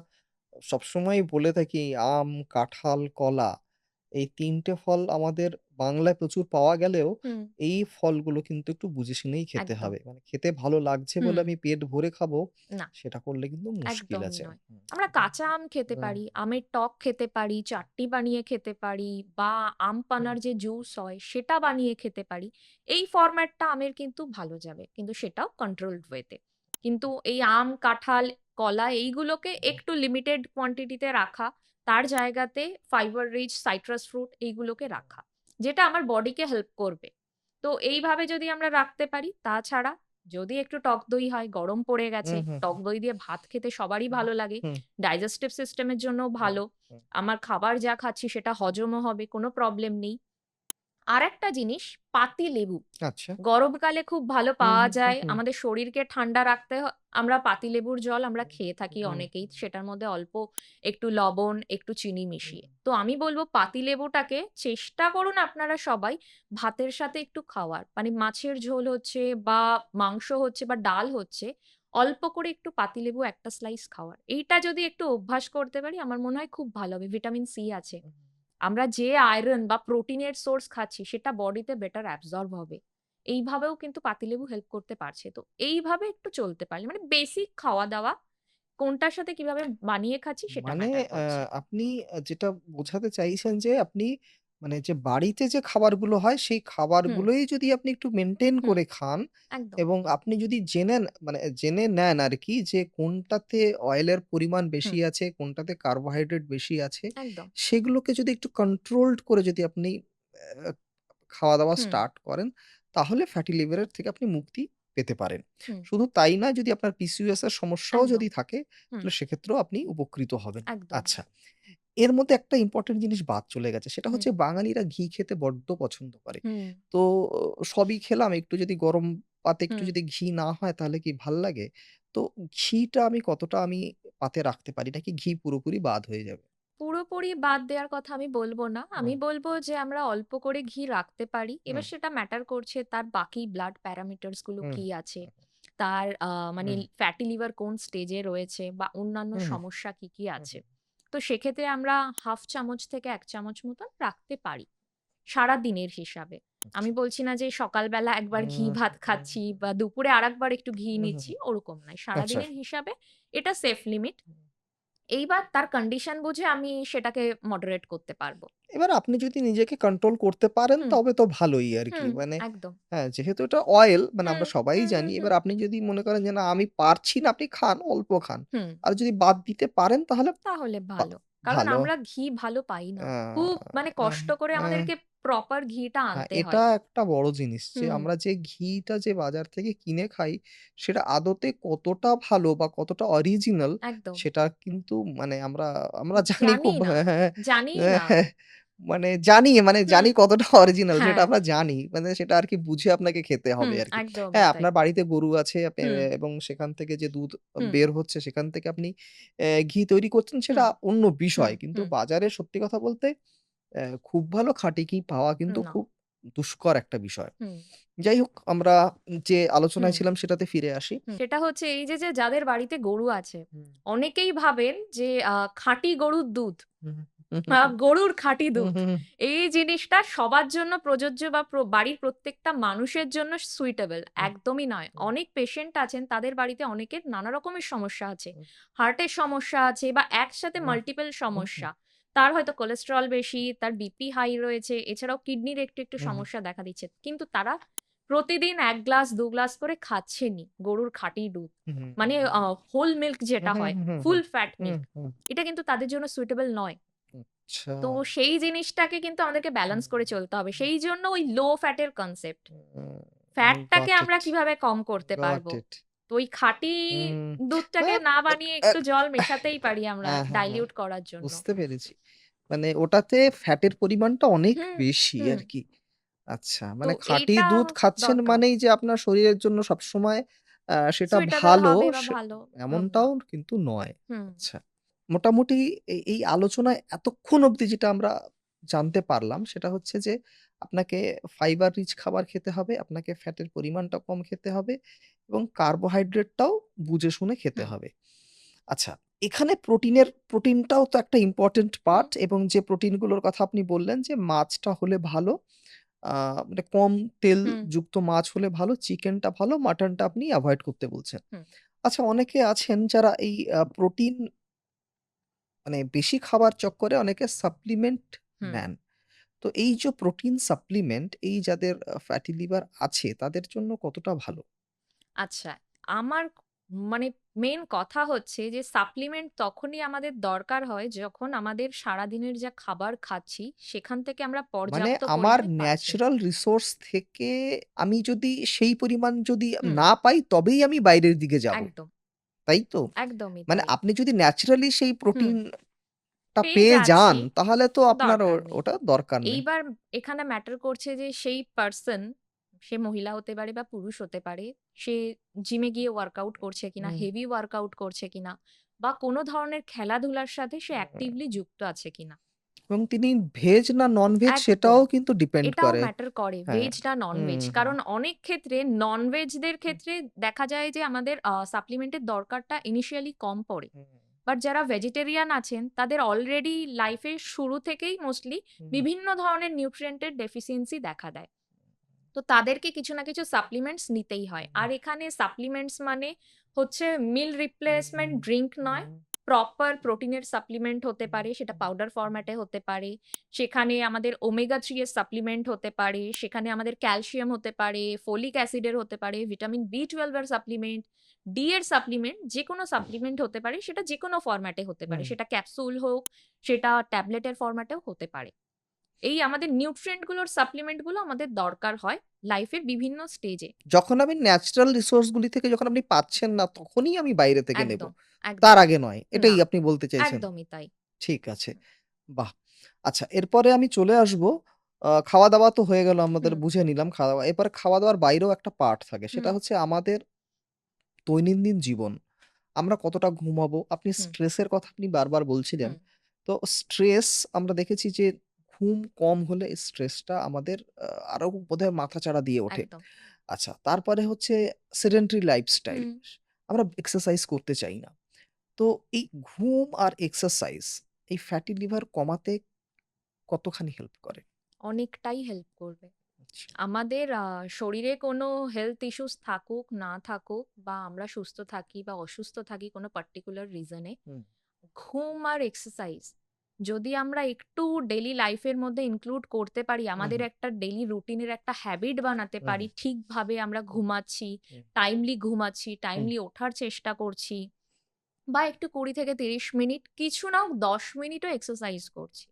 সবসময়ই বলে থাকি আম, কাঁঠাল, কলা এই ৩ টে ফল আমাদের বাংলায় প্রচুর পাওয়া গেলেও হুম, এই ফলগুলো কিন্তু একটু বুঝে শুনেই খেতে একদম। হবে। মানে খেতে ভালো লাগছে বলে হুম, আমি পেট ভরে খাবো, না। সেটা করলে কিন্তু মুশকিল একদমই আছে। নয়। হুম, আমরা কাঁচা আম খেতে হুম, পারি, আমের টক খেতে পারি, চাটনি বানিয়ে খেতে পারি বা আম হুম, পানার যে জুস হয় সেটা বানিয়ে খেতে পারি। এই ফরম্যাটটা আমের কিন্তু ভালো যাবে। কিন্তু সেটাও কন্ট্রোলড ওয়েতে। কিন্তু এই আম, কাঁঠাল, কলা এইগুলোকে হুম, একটু লিমিটেড কোয়ান্টিটিতে রাখা। তার জায়গাতে ফাইবার রিচ সাইট্রাস ফ্রুট এইগুলোকে রাখা। যেটা আমার বডিকে হেল্প করবে। তো এইভাবে যদি আমরা রাখতে পারি, তাছাড়া যদি একটু টক দই হয়, গরম পড়ে গেছে, হুম, হুম, টক দই দিয়ে ভাত খেতে সবারই হুম, ভালো লাগে। হুম, ডাইজেস্টিভ সিস্টেমের জন্যও হুম, ভালো। হুম, আমার খাবার যা খাচ্ছি সেটা হজমও হবে, কোনো প্রবলেম নেই। আরেকটা জিনিস পাতিলেবু। আচ্ছা। গরমকালে খুব ভালো হুম, পাওয়া হুম, হুম, যায়। হুম, আমাদের শরীরকে ঠান্ডা রাখতে আমরা পাতিলেবুর জল আমরা হুম, খেয়ে থাকি হুম, অনেকেই। হুম, সেটার মধ্যে অল্প একটু লবণ, একটু চিনি হুম, মিশিয়ে। তো আমি বলব পাতিলেবুটাকে চেষ্টা করুন আপনারা সবাই ভাতের সাথে একটু খাওয়ার। মানে মাছের ঝোল হচ্ছে বা মাংস হচ্ছে বা ডাল হচ্ছে, অল্প করে একটু পাতিলেবু একটা স্লাইস খাওয়ার। এইটা যদি একটু অভ্যাস করতে পারি আমার মনে হয় খুব ভালো হবে। ভিটামিন সি আছে। হুম। আমরা যে আয়রন বা প্রোটিনের সোর্স খাচ্ছি সেটা বডিতে বেটার অ্যাবসর্ব হবে। এইভাবেও কিন্তু পাতিলেবু হেল্প করতে পারছে। তো এইভাবে একটু চলতে পারলে মানে বেসিক খাওয়া-দাওয়া কোনটার সাথে কিভাবে বানিয়ে খাচ্ছি সেটা মানে ম্যাটার করছে। আপনি যেটা বোঝাতে চাইছেন যে আপনি মানে যে বাড়িতে যে খাবারগুলো হয় সেই হুম, খাবারগুলোই যদি আপনি একটু মেইনটেইন হুম, করে খান একদম, এবং আপনি যদি মানে জেনে নেন আরকি যে কোনটাতে অয়েলের পরিমাণ বেশি হুম, আছে, কোনটাতে কার্বোহাইড্রেট বেশি আছে, একদম, সেগুলোকে যদি একটু কন্ট্রোলড করে যদি আপনি অ্যা খাওয়া-দাওয়া হুম, স্টার্ট করেন, তাহলে ফ্যাটি লিভারের থেকে আপনি মুক্তি পেতে পারেন। হুম, শুধু তাই নয়, যদি আপনার PCOS এর সমস্যাও একদম, যদি থাকে, হুম, তাহলে সেক্ষেত্রেও আপনি উপকৃত হবেন। একদম। আচ্ছা। এর মধ্যে একটা ইম্পোর্টেন্ট জিনিস বাদ চলে গেছে। সেটা হুম, হচ্ছে বাঙালিরা ঘি খেতে বড্ড পছন্দ করে। হুম, তো সবই খেলাম, একটু যদি গরম পাতে একটু হুম। যদি ঘি না হয় তাহলে কি ভাল লাগে? তো ঘিটা আমি কতটা পাতে রাখতে পারি নাকি ঘি পুরোপুরি বাদ হয়ে যাবে? পুরোপুরি বাদ দেওয়ার কথা আমি বলব না। আমি হুম, বলব যে আমরা অল্প করে ঘি রাখতে পারি। এবার হুম, সেটা ম্যাটার করছে তার বাকি ব্লাড প্যারামিটারস গুলো হুম, কি আছে। তার মানে হুম, ফ্যাটি লিভার কোন স্টেজে রয়েছে বা অন্যান্য হুম, হুম, সমস্যা কি, কি হুম, আছে। হুম। তো সেক্ষেত্রে আমরা 1/2 চামচ থেকে 1 চামচ মতন রাখতে পারি। সারাদিনের হিসাবে। আচ্ছা। আমি বলছি না যে সকালবেলা একবার ঘি হুম, ভাত খাচ্ছি বা দুপুরে আরেকবার একটু ঘি হুম, হুম, নিচ্ছি, হুম। ওরকম নয়। আচ্ছা। সারাদিনের হিসাবে এটা সেফ লিমিট। এইবার তার কন্ডিশন বুঝে আমি সেটাকে মডারেট করতে পারব। এবার আপনি যদি নিজেকে কন্ট্রোল করতে পারেন হুম, তবে তো ভালোই আরকি। হুম, মানে একদম। হ্যাঁ, যেহেতু এটা অয়েল হুম, আমরা সবাই হুম, হুম, জানি। এবার হুম, আপনি যদি মনে করেন যে না আমি পারছি না, আপনি খান, অল্প খান। হুম। আর যদি বাদ দিতে পারেন তাহলে তাহলে বা ভালো। কারণ ভালো। আমরা ঘি ভালো পাই না। আ খুব মানে আহ কষ্ট করে অ্যা আমাদেরকে প্রপার ঘিটা হ্যাঁ, আনতে এটা হয়। একটা বড় জিনিস যে হুম, আমরা যে ঘিটা যে বাজার থেকে কিনে খাই, সেটা আদতে কতটা ভালো বা কতটা অরিজিনাল একদম। সেটা কিন্তু আমরা আমরা জানি জানি খুব না, হ্যাঁ, হ্যাঁ, জানিই হ্যাঁ, না। হ্যাঁ, জানি হুম, জানি কতটা অরিজিনাল সেটা হ্যাঁ, আমরা জানি। সেটা আরকি বুঝে আপনাকে খেতে হবে হুম, আরকি। একদমই হ্যাঁ, তাই। আপনার বাড়িতে গরু আছে হুম, এবং সেখান থেকে যে দুধ হুম, বের হচ্ছে সেখান থেকে আপনি ঘি তৈরি করছেন সেটা হুম, অন্য হুম, বিষয়। কিন্তু হুম, বাজারে সত্যি কথা বলতে খুব ভালো খাঁটি ঘি পাওয়া কিন্তু না, খুব দুষ্কর একটা বিষয়। হুম, যাই হোক আমরা যে হুম। আলোচনায় ছিলাম সেটাতে ফিরে আসি। সেটা হচ্ছে এই যে যাদের বাড়িতে গরু আছে, হুম, অনেকেই ভাবেন যে খাঁটি গরুর দুধ, হুম, হুম, হুম, গরুর খাঁটি হুম, দুধ। হুম, হুম, এই জিনিসটা সবার জন্য প্রযোজ্য বা বাড়ির প্রত্যেকটা মানুষের জন্য সুইটেবল। হুম, একদমই নয়। হুম, অনেক পেশেন্ট আছেন তাদের বাড়িতে অনেকের নানা রকমের সমস্যা আছে। হুম, হার্টের সমস্যা আছে বা একসাথে হুম, মাল্টিপল হুম, হুম, সমস্যা। তার হয়তো কোলেস্টেরল বেশি, তার বিপি হাই রয়েছে, এছাড়াও কিডনির একটু হুম, সমস্যা দেখা দিচ্ছে। কিন্তু তারা প্রতিদিন ১ গ্লাস ২ গ্লাস করে খাচ্ছেনই গরুর খাঁটি দুধ। হুম, হুম, মানে হোল মিল্ক হুম, যেটা হুম, হয়, হুম, ফুল ফ্যাট হুম, মিল্ক। হুম, এটা কিন্তু তাদের জন্য সুইটেবল নয়। আচ্ছা। তো সেই জিনিসটাকে কিন্তু আমাদেরকে ব্যালেন্স করে চলতে হবে। সেইজন্য ওই লো ফ্যাট এর কনসেপ্ট। ফ্যাটটাকে গট আমরা ইট, কিভাবে কম করতে গট পারবো? ইট। তো ওই খাঁটি হুম, দুধটাকে বাট না আ বানিয়ে আ একটু জল মেশাতেই পারি আমরা হ্যাঁ, হ্যাঁ, হ্যাঁ, ডাইলিউট করার জন্য। বুঝতে পেরেছি। ওটাতে ফ্যাটের পরিমাণটা অনেক হুম, বেশি হুম। আরকি। আচ্ছা, তো খাঁটি এইটা দুধ খাচ্ছেন দরকার। মানেই যে আপনার শরীরের জন্য সবসময় সেটা সুইটেবল ভালো হবে বা ভালো না। এমনটাও কিন্তু নয়। হুম, আচ্ছা। মোটামুটি এই আলোচনায় এতক্ষণ অবধি যেটা আমরা জানতে পারলাম সেটা হচ্ছে যে আপনাকে ফাইবার রিচ খাবার খেতে হবে, আপনাকে ফ্যাটের পরিমাণটা কম খেতে হবে এবং কার্বোহাইড্রেটটাও বুঝে শুনে খেতে হুম, হবে। আচ্ছা, এখানে প্রোটিনটাও তো একটা ইম্পোর্টেন্ট হুম, পার্ট এবং যে প্রোটিনগুলোর কথা আপনি বললেন যে মাছটা হলে ভালো। আ কম হুম, তেলযুক্ত মাছ হলে ভালো, চিকেনটা ভালো, মাটনটা আপনি এভয়েড করতে বলছেন। হুম, আচ্ছা অনেকে আছেন যারা এই প্রোটিন বেশি খাবার চক্করে অনেকে সাপ্লিমেন্ট হুম। নেন। তো এই যে প্রোটিন সাপ্লিমেন্ট এই যাদের ফ্যাটি লিভার আছে তাদের জন্য কতটা ভালো? আচ্ছা, আমার মানে মেইন কথা হচ্ছে যে সাপ্লিমেন্ট তখনই আমাদের দরকার হয় যখন আমাদের সারাদিনের যা খাবার খাচ্ছি সেখান থেকে আমরা পর্যাপ্ত আমার পরিমাণে পাচ্ছি না। ন্যাচারাল রিসোর্স থেকে আমি যদি সেই পরিমাণ যদি হুম, না পাই তবেই আমি বাইরের দিকে যাবো। একদম, তাই তো? একদমই তাই। আপনি যদি ন্যাচারালি সেই হুম, প্রোটিনটা পেয়ে পেয়ে যান যাচ্ছি, তাহলে তো আপনার দরকার নেই। ওটা দরকার নেই। এইবার এখানে ম্যাটার করছে যে সেই পারসন, সে মহিলা হতে পারে বা পুরুষ হতে পারে, সে জিমে গিয়ে ওয়ার্কআউট করছে কিনা, হুম, হেভি ওয়ার্কআউট করছে কিনা বা কোনো ধরনের খেলাধুলার সাথে সে হুম। অ্যাক্টিভলি যুক্ত আছে কিনা। এবং তিনি ভেজ না নন-ভেজ একদম। সেটাও কিন্তু ডিপেন্ড এটাও করে। ম্যাটার করে হ্যাঁ। ভেজ না হুম, নন-ভেজ। হুম। কারণ অনেক ক্ষেত্রে নন-ভেজদের ক্ষেত্রে দেখা যায় যে আমাদের সাপ্লিমেন্টের দরকারটা ইনিশিয়ালি কম পড়ে। হুম, বাট যারা ভেজিটেরিয়ান আছেন তাদের অলরেডি লাইফের শুরু থেকেই মোস্টলি হুম, বিভিন্ন ধরনের নিউট্রিয়েন্টের ডেফিসিয়েন্সি দেখা দেয়। তো তাদেরকে কিছু না কিছু সাপ্লিমেন্টস নিতেই হয়। আর এখানে সাপ্লিমেন্টস মানে হচ্ছে মিল রিপ্লেসমেন্ট ড্রিংক নয়। প্রপার প্রোটিনের সাপ্লিমেন্ট হতে পারে, সেটা পাউডার ফরম্যাটে হতে পারে। সেখানে আমাদের ওমেগা 3 এর সাপ্লিমেন্ট হতে পারে। সেখানে আমাদের ক্যালসিয়াম হতে পারে, ফোলিক অ্যাসিডের হতে পারে, ভিটামিন B12 এর সাপ্লিমেন্ট, ডি এর সাপ্লিমেন্ট যেকোনো সাপ্লিমেন্ট হতে পারে। সেটা যেকোনো ফরম্যাটে হতে পারে। হুম। সেটা ক্যাপসুল হোক, সেটা ট্যাবলেটের ফরম্যাটেও হতে পারে। এই আমাদের নিউট্রিয়েন্ট গুলোর সাপ্লিমেন্ট গুলো আমাদের দরকার হয় লাইফের বিভিন্ন স্টেজে। যখন আমি ন্যাচারাল রিসোর্স গুলি থেকে যখন আপনি পাচ্ছেন না তখনই আমি বাইরে থেকে নেব। একদম, তার একদম। আগে নয়। এটাই না, আপনি বলতে চাইছেন। একদমই তাই। ঠিক আছে। বাহ! আচ্ছা, এরপরে আমি চলে আসবো খাওয়া-দাওয়া তো হয়ে গেল, আমাদের হুম, বুঝে নিলাম খাওয়া-দাওয়া। এরপরে খাওয়া-দাওয়ার বাইরেও একটা পার্ট থাকে। সেটা হুম, হচ্ছে আমাদের দৈনন্দিন জীবন। আমরা কতটা ঘুমাবো? হুম, স্ট্রেসের কথা আপনি বারবার বলছিলেন। হুম, তো স্ট্রেস আমরা দেখেছি যে ঘুম কম হলে স্ট্রেসটা আমাদের আরো বোধহয় মাথাচাড়া দিয়ে ওঠে। একদম। আচ্ছা, তারপরে হচ্ছে সেডেন্টারি লাইফস্টাইল। হুম। আমরা এক্সারসাইজ করতে চাই না। তো এই ঘুম আর এক্সারসাইজ এই ফ্যাটি লিভার কমাতে কতখানি হেল্প করে? অনেকটাই হেল্প করবে। আচ্ছা। আমাদের শরীরে কোনো হেলথ ইস্যুস থাকুক, না থাকুক বা আমরা সুস্থ থাকি বা অসুস্থ থাকি কোনো পার্টিকুলার রিজনে, হুম, ঘুম আর এক্সারসাইজ যদি আমরা একটু ডেইলি লাইফের মধ্যে ইনক্লুড করতে পারি, হুম, আমাদের হুম, একটা ডেইলি রুটিনের একটা হ্যাবিট বানাতে হুম, পারি, ঠিকভাবে আমরা ঘুমাচ্ছি, হুম, ঘুমাচ্ছি, হুম, টাইমলি ওঠার চেষ্টা করছি বা একটু ২০ থেকে ৩০ মিনিট কিছু না হোক ১০ মিনিটও এক্সারসাইজ করছি।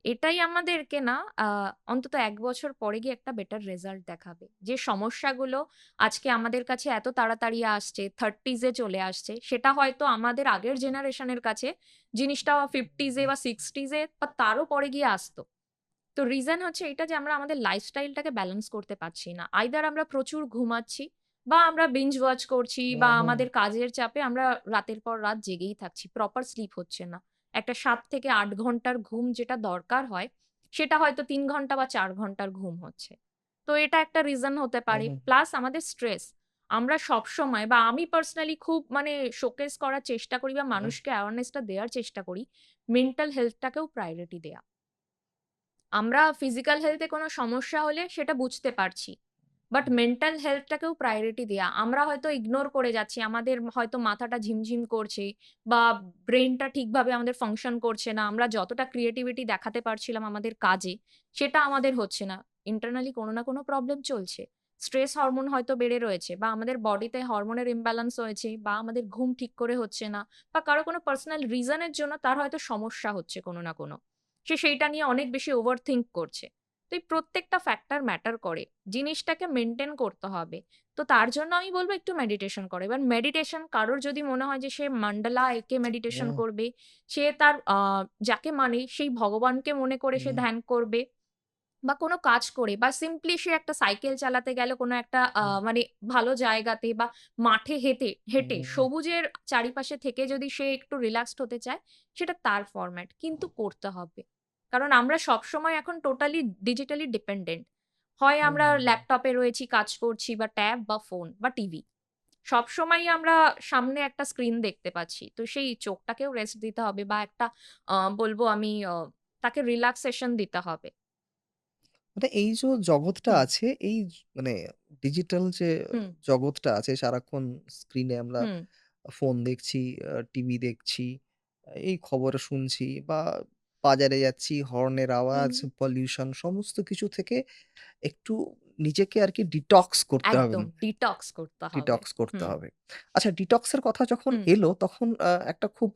এটাই আমাদেরকে না আ অন্তত ১ বছর পরে গিয়ে একটা বেটার রেজাল্ট দেখাবে। যে সমস্যাগুলো আজকে আমাদের কাছে এত তাড়াতাড়ি আসছে, 30s এ চলে আসছে, সেটা হয়তো আমাদের আগের জেনারেশনের কাছে জিনিসটা 50s এ বা 60s এ বা তারও পরে গিয়ে আসতো। তো রিজন হচ্ছে এটা যে আমরা আমাদের লাইফস্টাইলটাকে ব্যালেন্স করতে পারছি না। আইদার আমরা প্রচুর ঘুমাচ্ছি বা আমরা বিঞ্জ ওয়াচ করছি হুম, বা হুম, আমাদের কাজের চাপে আমরা রাতের পর রাত জেগেই থাকছি। প্রপার স্লিপ হচ্ছে না। একটা ৭ থেকে ৮ ঘন্টার ঘুম যেটা দরকার হয়, সেটা হয়তো ৩ ঘন্টা বা ৪ ঘন্টার ঘুম হচ্ছে। তো এটা একটা রিজন হতে হুম, পারে। হুম, প্লাস আমাদের স্ট্রেস। আমরা সবসময় বা আমি পার্সোনালি খুব মানে শোকেস করার চেষ্টা করি বা হুম, মানুষকে অ্যাওয়ারনেস টা দেওয়ার চেষ্টা করি, মেন্টাল হেলথ টাকেও প্রায়োরিটি দেয়া। আমরা ফিজিক্যাল হেলথ এ কোনো সমস্যা হলে সেটা বুঝতে পারছি। বাট মেন্টাল হেলথটাকেও প্রায়োরিটি দেয়া। আমরা হয়তো ইগনোর করে যাচ্ছি। আমাদের হয়তো মাথাটা ঝিমঝিম করছে বা ব্রেইনটা ঠিকভাবে আমাদের ফাংশন করছে না। আমরা যতটা ক্রিয়েটিভিটি দেখাতে পারছিলাম আমাদের কাজে, সেটা আমাদের হচ্ছে না। ইন্টারনালি কোনো না কোনো প্রবলেম চলছে। স্ট্রেস হরমোন হয়তো বেড়ে রয়েছে বা আমাদের বডিতে হরমোনের ইমব্যালেন্স হয়েছে বা আমাদের ঘুম ঠিক করে হচ্ছে না বা কারো কোনো পার্সোনাল রিজন এর জন্য তার হয়তো সমস্যা হচ্ছে কোনো না কোনো। সে সেইটা নিয়ে অনেক বেশি ওভারথিংক করছে। তো এই প্রত্যেকটা ফ্যাক্টর ম্যাটার করে। জিনিসটাকে মেইনটেইন করতে হবে। তো তার জন্য আমি বলব একটু মেডিটেশন করো। এবার মেডিটেশন কারোর যদি মনে হয় যে সে মান্ডালা এঁকে মেডিটেশন হুম, করবে, সে তার যাকে মানে সেই ভগবানকে মনে করে সে হুম, ধ্যান করবে বা কোনো কাজ করে বা সিম্পলি সে একটা সাইকেল চালাতে গেল কোনো একটা হুম, মানে ভালো জায়গাতে বা মাঠে হেঁটে হেঁটে হুম, সবুজের চারিপাশে থেকে যদি সে একটু রিল্যাক্সড হতে চায়, সেটা তার ফরম্যাট। কিন্তু করতে হবে। কারণ আমরা সবসময় এখন টোটালি ডিজিটালি ডিপেন্ডেন্ট। হয় হুম, আমরা হুম, হুম। ল্যাপটপে রয়েছি, কাজ করছি বা ট্যাব বা ফোন বা টিভি। সবসময়ই আমরা সামনে একটা স্ক্রিন দেখতে পাচ্ছি। তো সেই চোখটাকেও রেস্ট দিতে হবে বা একটা বলব আমি তাকে রিল্যাক্সেশন দিতে হবে। মানে এই জগৎটা হুম, আছে, এই মানে ডিজিটাল যে হুম, জগৎটা আছে, সারাক্ষণ স্ক্রিনে আমরা হুম, ফোন দেখছি, টিভি দেখছি, এই খবর শুনছি বা বাজারে যাচ্ছি, হর্নের হুম। আওয়াজ, পলিউশন সমস্ত কিছু থেকে একটু নিজেকে আরকি ডিটক্স করতে হবে। একদম ডিটক্স করতে হবে। ডিটক্স করতে হুম, হবে। আচ্ছা, ডিটক্স এর কথা যখন হুম, এলো তখন একটা খুব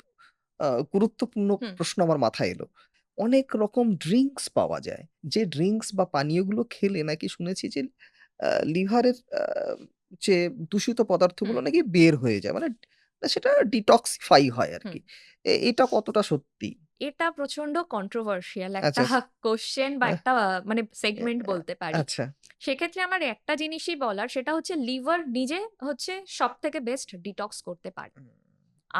গুরুত্বপূর্ণ হুম, প্রশ্ন আমার মাথায় এলো। অনেক রকম ড্রিংকস পাওয়া যায়। যে ড্রিংকস বা পানীয়গুলো খেলে নাকি শুনেছি যে লিভারের যে দূষিত হুম, পদার্থগুলো নাকি বের হয়ে যায়। মানে সেটা ডিটক্সিফাই হয় হুম। আরকি। এটা কতটা সত্যি? এটা প্রচন্ড কন্ট্রোভার্সিয়াল একটা আচ্ছা, কোয়েশ্চেন বা আহ একটা মানে এ সেগমেন্ট এ বলতে পারি। আচ্ছা। সেক্ষেত্রে আমার একটা জিনিসই বলার সেটা হচ্ছে লিভার নিজে হচ্ছে সবথেকে বেস্ট ডিটক্স করতে পারে। হুম,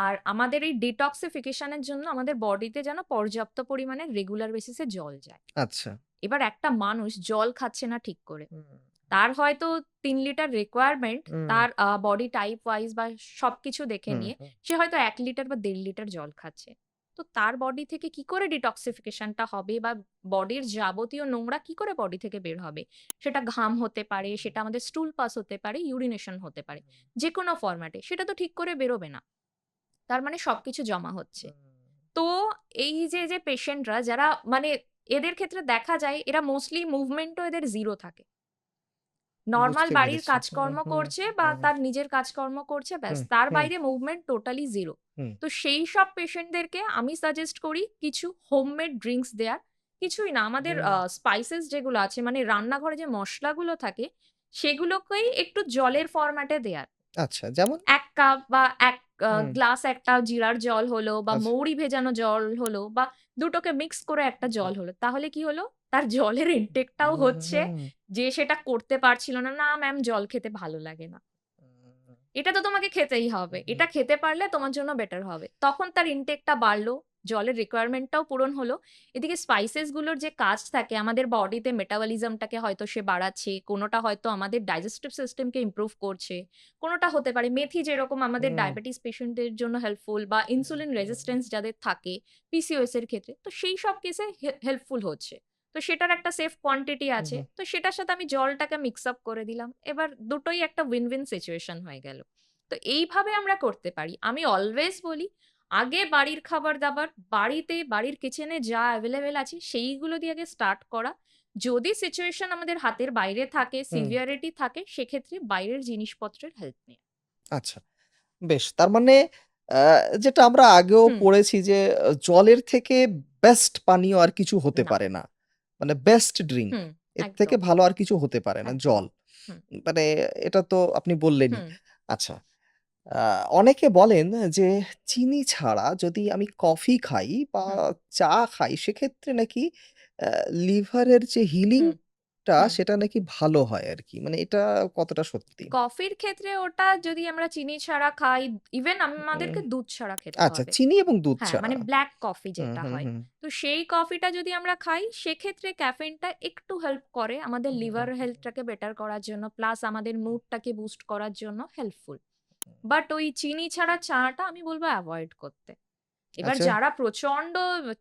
আর আমাদের এই ডিটক্সিফিকেশন এর জন্য আমাদের বডিতে যেন পর্যাপ্ত পরিমাণে রেগুলার বেসিস এ জল যায়। আচ্ছা। এবার একটা মানুষ জল খাচ্ছে না ঠিক করে। হুম, তার হয়তো ৩ লিটার রিকোয়ারমেন্ট হুম, তার বডি টাইপ ওয়াইজ বা সবকিছু দেখে হুম, নিয়ে হুম, সে হয়তো ১ লিটার বা ১.৫ লিটার জল খাচ্ছে। তো তার বডি থেকে কি করে ডিটক্সিফিকেশন টা হবে বা বডির যাবতীয় নোংরা কি করে বডি থেকে বের হবে? সেটা ঘাম হতে পারে, সেটা আমাদের স্টুল পাস হতে পারে, ইউরিনেশন হতে পারে। যেকোনো ফরম্যাটে সেটা তো ঠিক করে বেরোবে না। তার মানে সবকিছু জমা হচ্ছে। হুম, তো এই যে পেশেন্টরা যারা মানে এদের ক্ষেত্রে দেখা যায় এরা মোস্টলি মুভমেন্টও এদের 0 থাকে। নরমাল বুঝতে বাড়ির পেরেছি। হুম, কাজকর্ম হুম, করছে বা হুম, তার নিজের কাজকর্ম করছে ব্যাস। হুম, তার হুম, বাইরে মুভমেন্ট টোটালি 0। হুম, তো সেই সব পেশেন্টদেরকে আমি সাজেস্ট করি কিছু হোমমেড ড্রিংকস দেয়ার। কিছুই না আমাদের হুম। স্পাইসেস যেগুলো আছে মানে রান্নাঘরে যে মসলাগুলো থাকে সেগুলোকেই একটু জলের ফরম্যাটে দেয়ার। আচ্ছা, যেমন? ১ কাপ বা ১ হুম, গ্লাস একটা জিরার জল হলো বা আচ্ছা। মৌরি ভেজানো জল হলো বা দুটোকে মিক্স করে একটা জল হলো। তাহলে কি হলো? তার জলের ইনটেকটাও হচ্ছে। হুম, যে সেটা করতে পারছিল না, "না ম্যাম জল খেতে ভালো লাগে না।" এটা তো তোমাকে খেতেই হবে। হুম, এটা খেতে পারলে তোমার জন্য বেটার হবে। তখন তার ইনটেকটা বাড়লো, জলের রিকোয়ারমেন্টটাও পূরণ হলো। এদিকে স্পাইসেস গুলোর যে কাজ থাকে আমাদের বডিতে মেটাবলিজমটাকে হয়তো সে বাড়াচ্ছে, কোনোটা হয়তো আমাদের ডাইজেস্টিভ সিস্টেমকে ইমপ্রুভ করছে, কোনোটা হতে পারে মেথি যেরকম আমাদের হুম, ডায়াবেটিস পেশেন্টদের জন্য হেল্পফুল বা ইনসুলিন রেজিস্ট্যান্স যাদের থাকে পিসিওএস এর ক্ষেত্রে, তো সেই সব কেসে হেল্পফুল হচ্ছে। তো সেটার একটা সেফ কোয়ান্টিটি হুম, আছে। হুম, তো সেটার সাথে আমি জলটাকে মিক্স আপ করে দিলাম। এবার দুটোই একটা উইন, উইন সিচুয়েশন হয়ে গেল। তো এইভাবে আমরা করতে পারি। আমি অলওয়েজ বলি, আগে বাড়ির খাবার-দাবার, বাড়িতে বাড়ির কিচেনে যা এভেইলেবল আছে সেইগুলো দিয়ে আগে স্টার্ট করা। যদি সিচুয়েশন আমাদের হাতের বাইরে থাকে, হুম। সিভিয়ারিটি থাকে, সেক্ষেত্রে বাইরের জিনিসপত্রের হেল্প নেয়া। আচ্ছা। বেশ। তার মানে আ যেটা আমরা আগেও হুম, পড়েছি যে জলের থেকে বেস্ট পানীয় আর কিছু হতে না। পারে না। মানে বেস্ট ড্রিংক। হুম, এর থেকে একদম, ভালো আর কিছু হতে পারে না একদম। জল। হুম, মানে এটা তো আপনি বললেনই। হুম, আচ্ছা। আ অনেকে বলেন যে চিনি ছাড়া যদি আমি কফি খাই বা হুম, চা খাই সেক্ষেত্রে নাকি আ লিভারের যে হিলিং হুম, টা হুম। সেটা নাকি ভালো হয় আরকি। মানে এটা কতটা সত্যি? কফির ক্ষেত্রে ওটা যদি আমরা চিনি ছাড়া খাই, ইভেন উম আমাদেরকে দুধ ছাড়া খেতে আচ্ছা, হবে। চিনি এবং দুধ হ্যাঁ, ছাড়া। মানে ব্লাক কফি হুম, যেটা হুম, হয়। হুম। তো সেই কফিটা যদি আমরা খাই, সেক্ষেত্রে ক্যাফেইনটা একটু হেল্প করে আমাদের লিভার হেলথটাকে বেটার করার জন্য, প্লাস আমাদের মুডটাকে বুস্ট করার জন্য হেল্পফুল। বাট ওই চিনি ছাড়া চাটা আমি বলব এভয়েড করতে। এবার আচ্ছা। যারা প্রচন্ড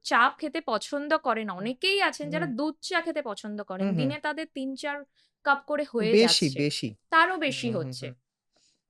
চা খেতে পছন্দ করেন, অনেকেই আছেন হুম, যারা দুধ চা খেতে পছন্দ করেন। হুম, হুম। দিনে তাদের ৩-৪ কাপ করে হয়ে বেশি, যাচ্ছে। বেশি। তারও হুম, বেশি হুম, হচ্ছে। হুম,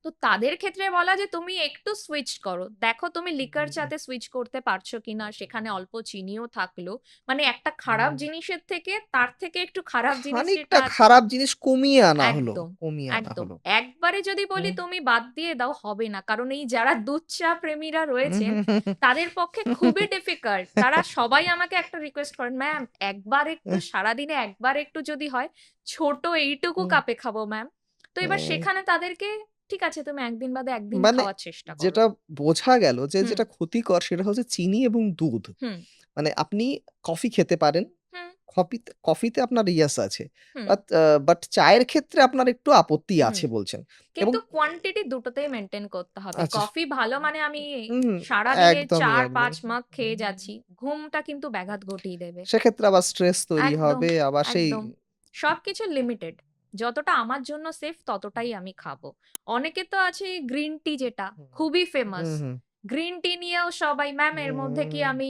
তো তাদের ক্ষেত্রে বলা যে তুমি একটু সুইচ করো। দেখো তুমি লিকার হুম। চাতে সুইচ করতে পারছো কিনা? সেখানে অল্প চিনিও থাকলো। মানে একটা খারাপ হুম। জিনিসের থেকে তার থেকে একটু খারাপ জিনিস যেটা খানিকটা আছে খারাপ জিনিস কমিয়ে আনা হলো, একদম, কমিয়ে আনা একদম। হলো। একবারে যদি বলি হুম। তুমি বাদ দিয়ে দাও হবে না। কারণ এই যারা দুধ চা প্রেমীরা হুম, রয়েছেন হুম, হুম, হুম। তাদের পক্ষে খুবই ডিফিকাল্ট। তারা সবাই আমাকে একটা রিকোয়েস্ট করেন, "ম্যাম একবার একটু সারাদিনে একবার একটু যদি হয় ছোট এইটুকু হুম, কাপে খাবো ম্যাম।" তো এবার হুম। সেখানে তাদেরকে ঠিক আছে তুমি ১ দিন বাদে ১ দিন মানে খাওয়ার চেষ্টা করো। যেটা বোঝা গেল যে হুম, যেটা ক্ষতিকর সেটা হচ্ছে চিনি এবং দুধ। হুম, মানে আপনি কফি খেতে পারেন। হুম, কফিতে আপনার ইয়াস আছে। হুম, বাট চায়ের ক্ষেত্রে আপনার একটু আপত্তি হুম। আছে বলছেন। এবং কিন্তু কোয়ান্টিটি দুটোতেই মেইনটেইন করতে হবে। আচ্ছা কফি ভালো মানে আমি হুম, সারাদিনে একদমই, ৪-৫ একদমই। মাগ খেয়ে যাচ্ছি। ঘুমটা কিন্তু ব্যাঘাত ঘটিয়ে দেবে। সেক্ষেত্রে আবার স্ট্রেস তৈরি একদম, হবে। আবার সেই একদম। সবকিছু লিমিটেড। যতটা আমার জন্য সেফ ততটাই আমি খাবো। অনেকে তো আছে গ্রিন টি যেটা হুম, খুবই ফেমাস। হুম, হুম, গ্রিন টি নিয়েও সবাই ম্যাম এর মধ্যে কি হুম, আমি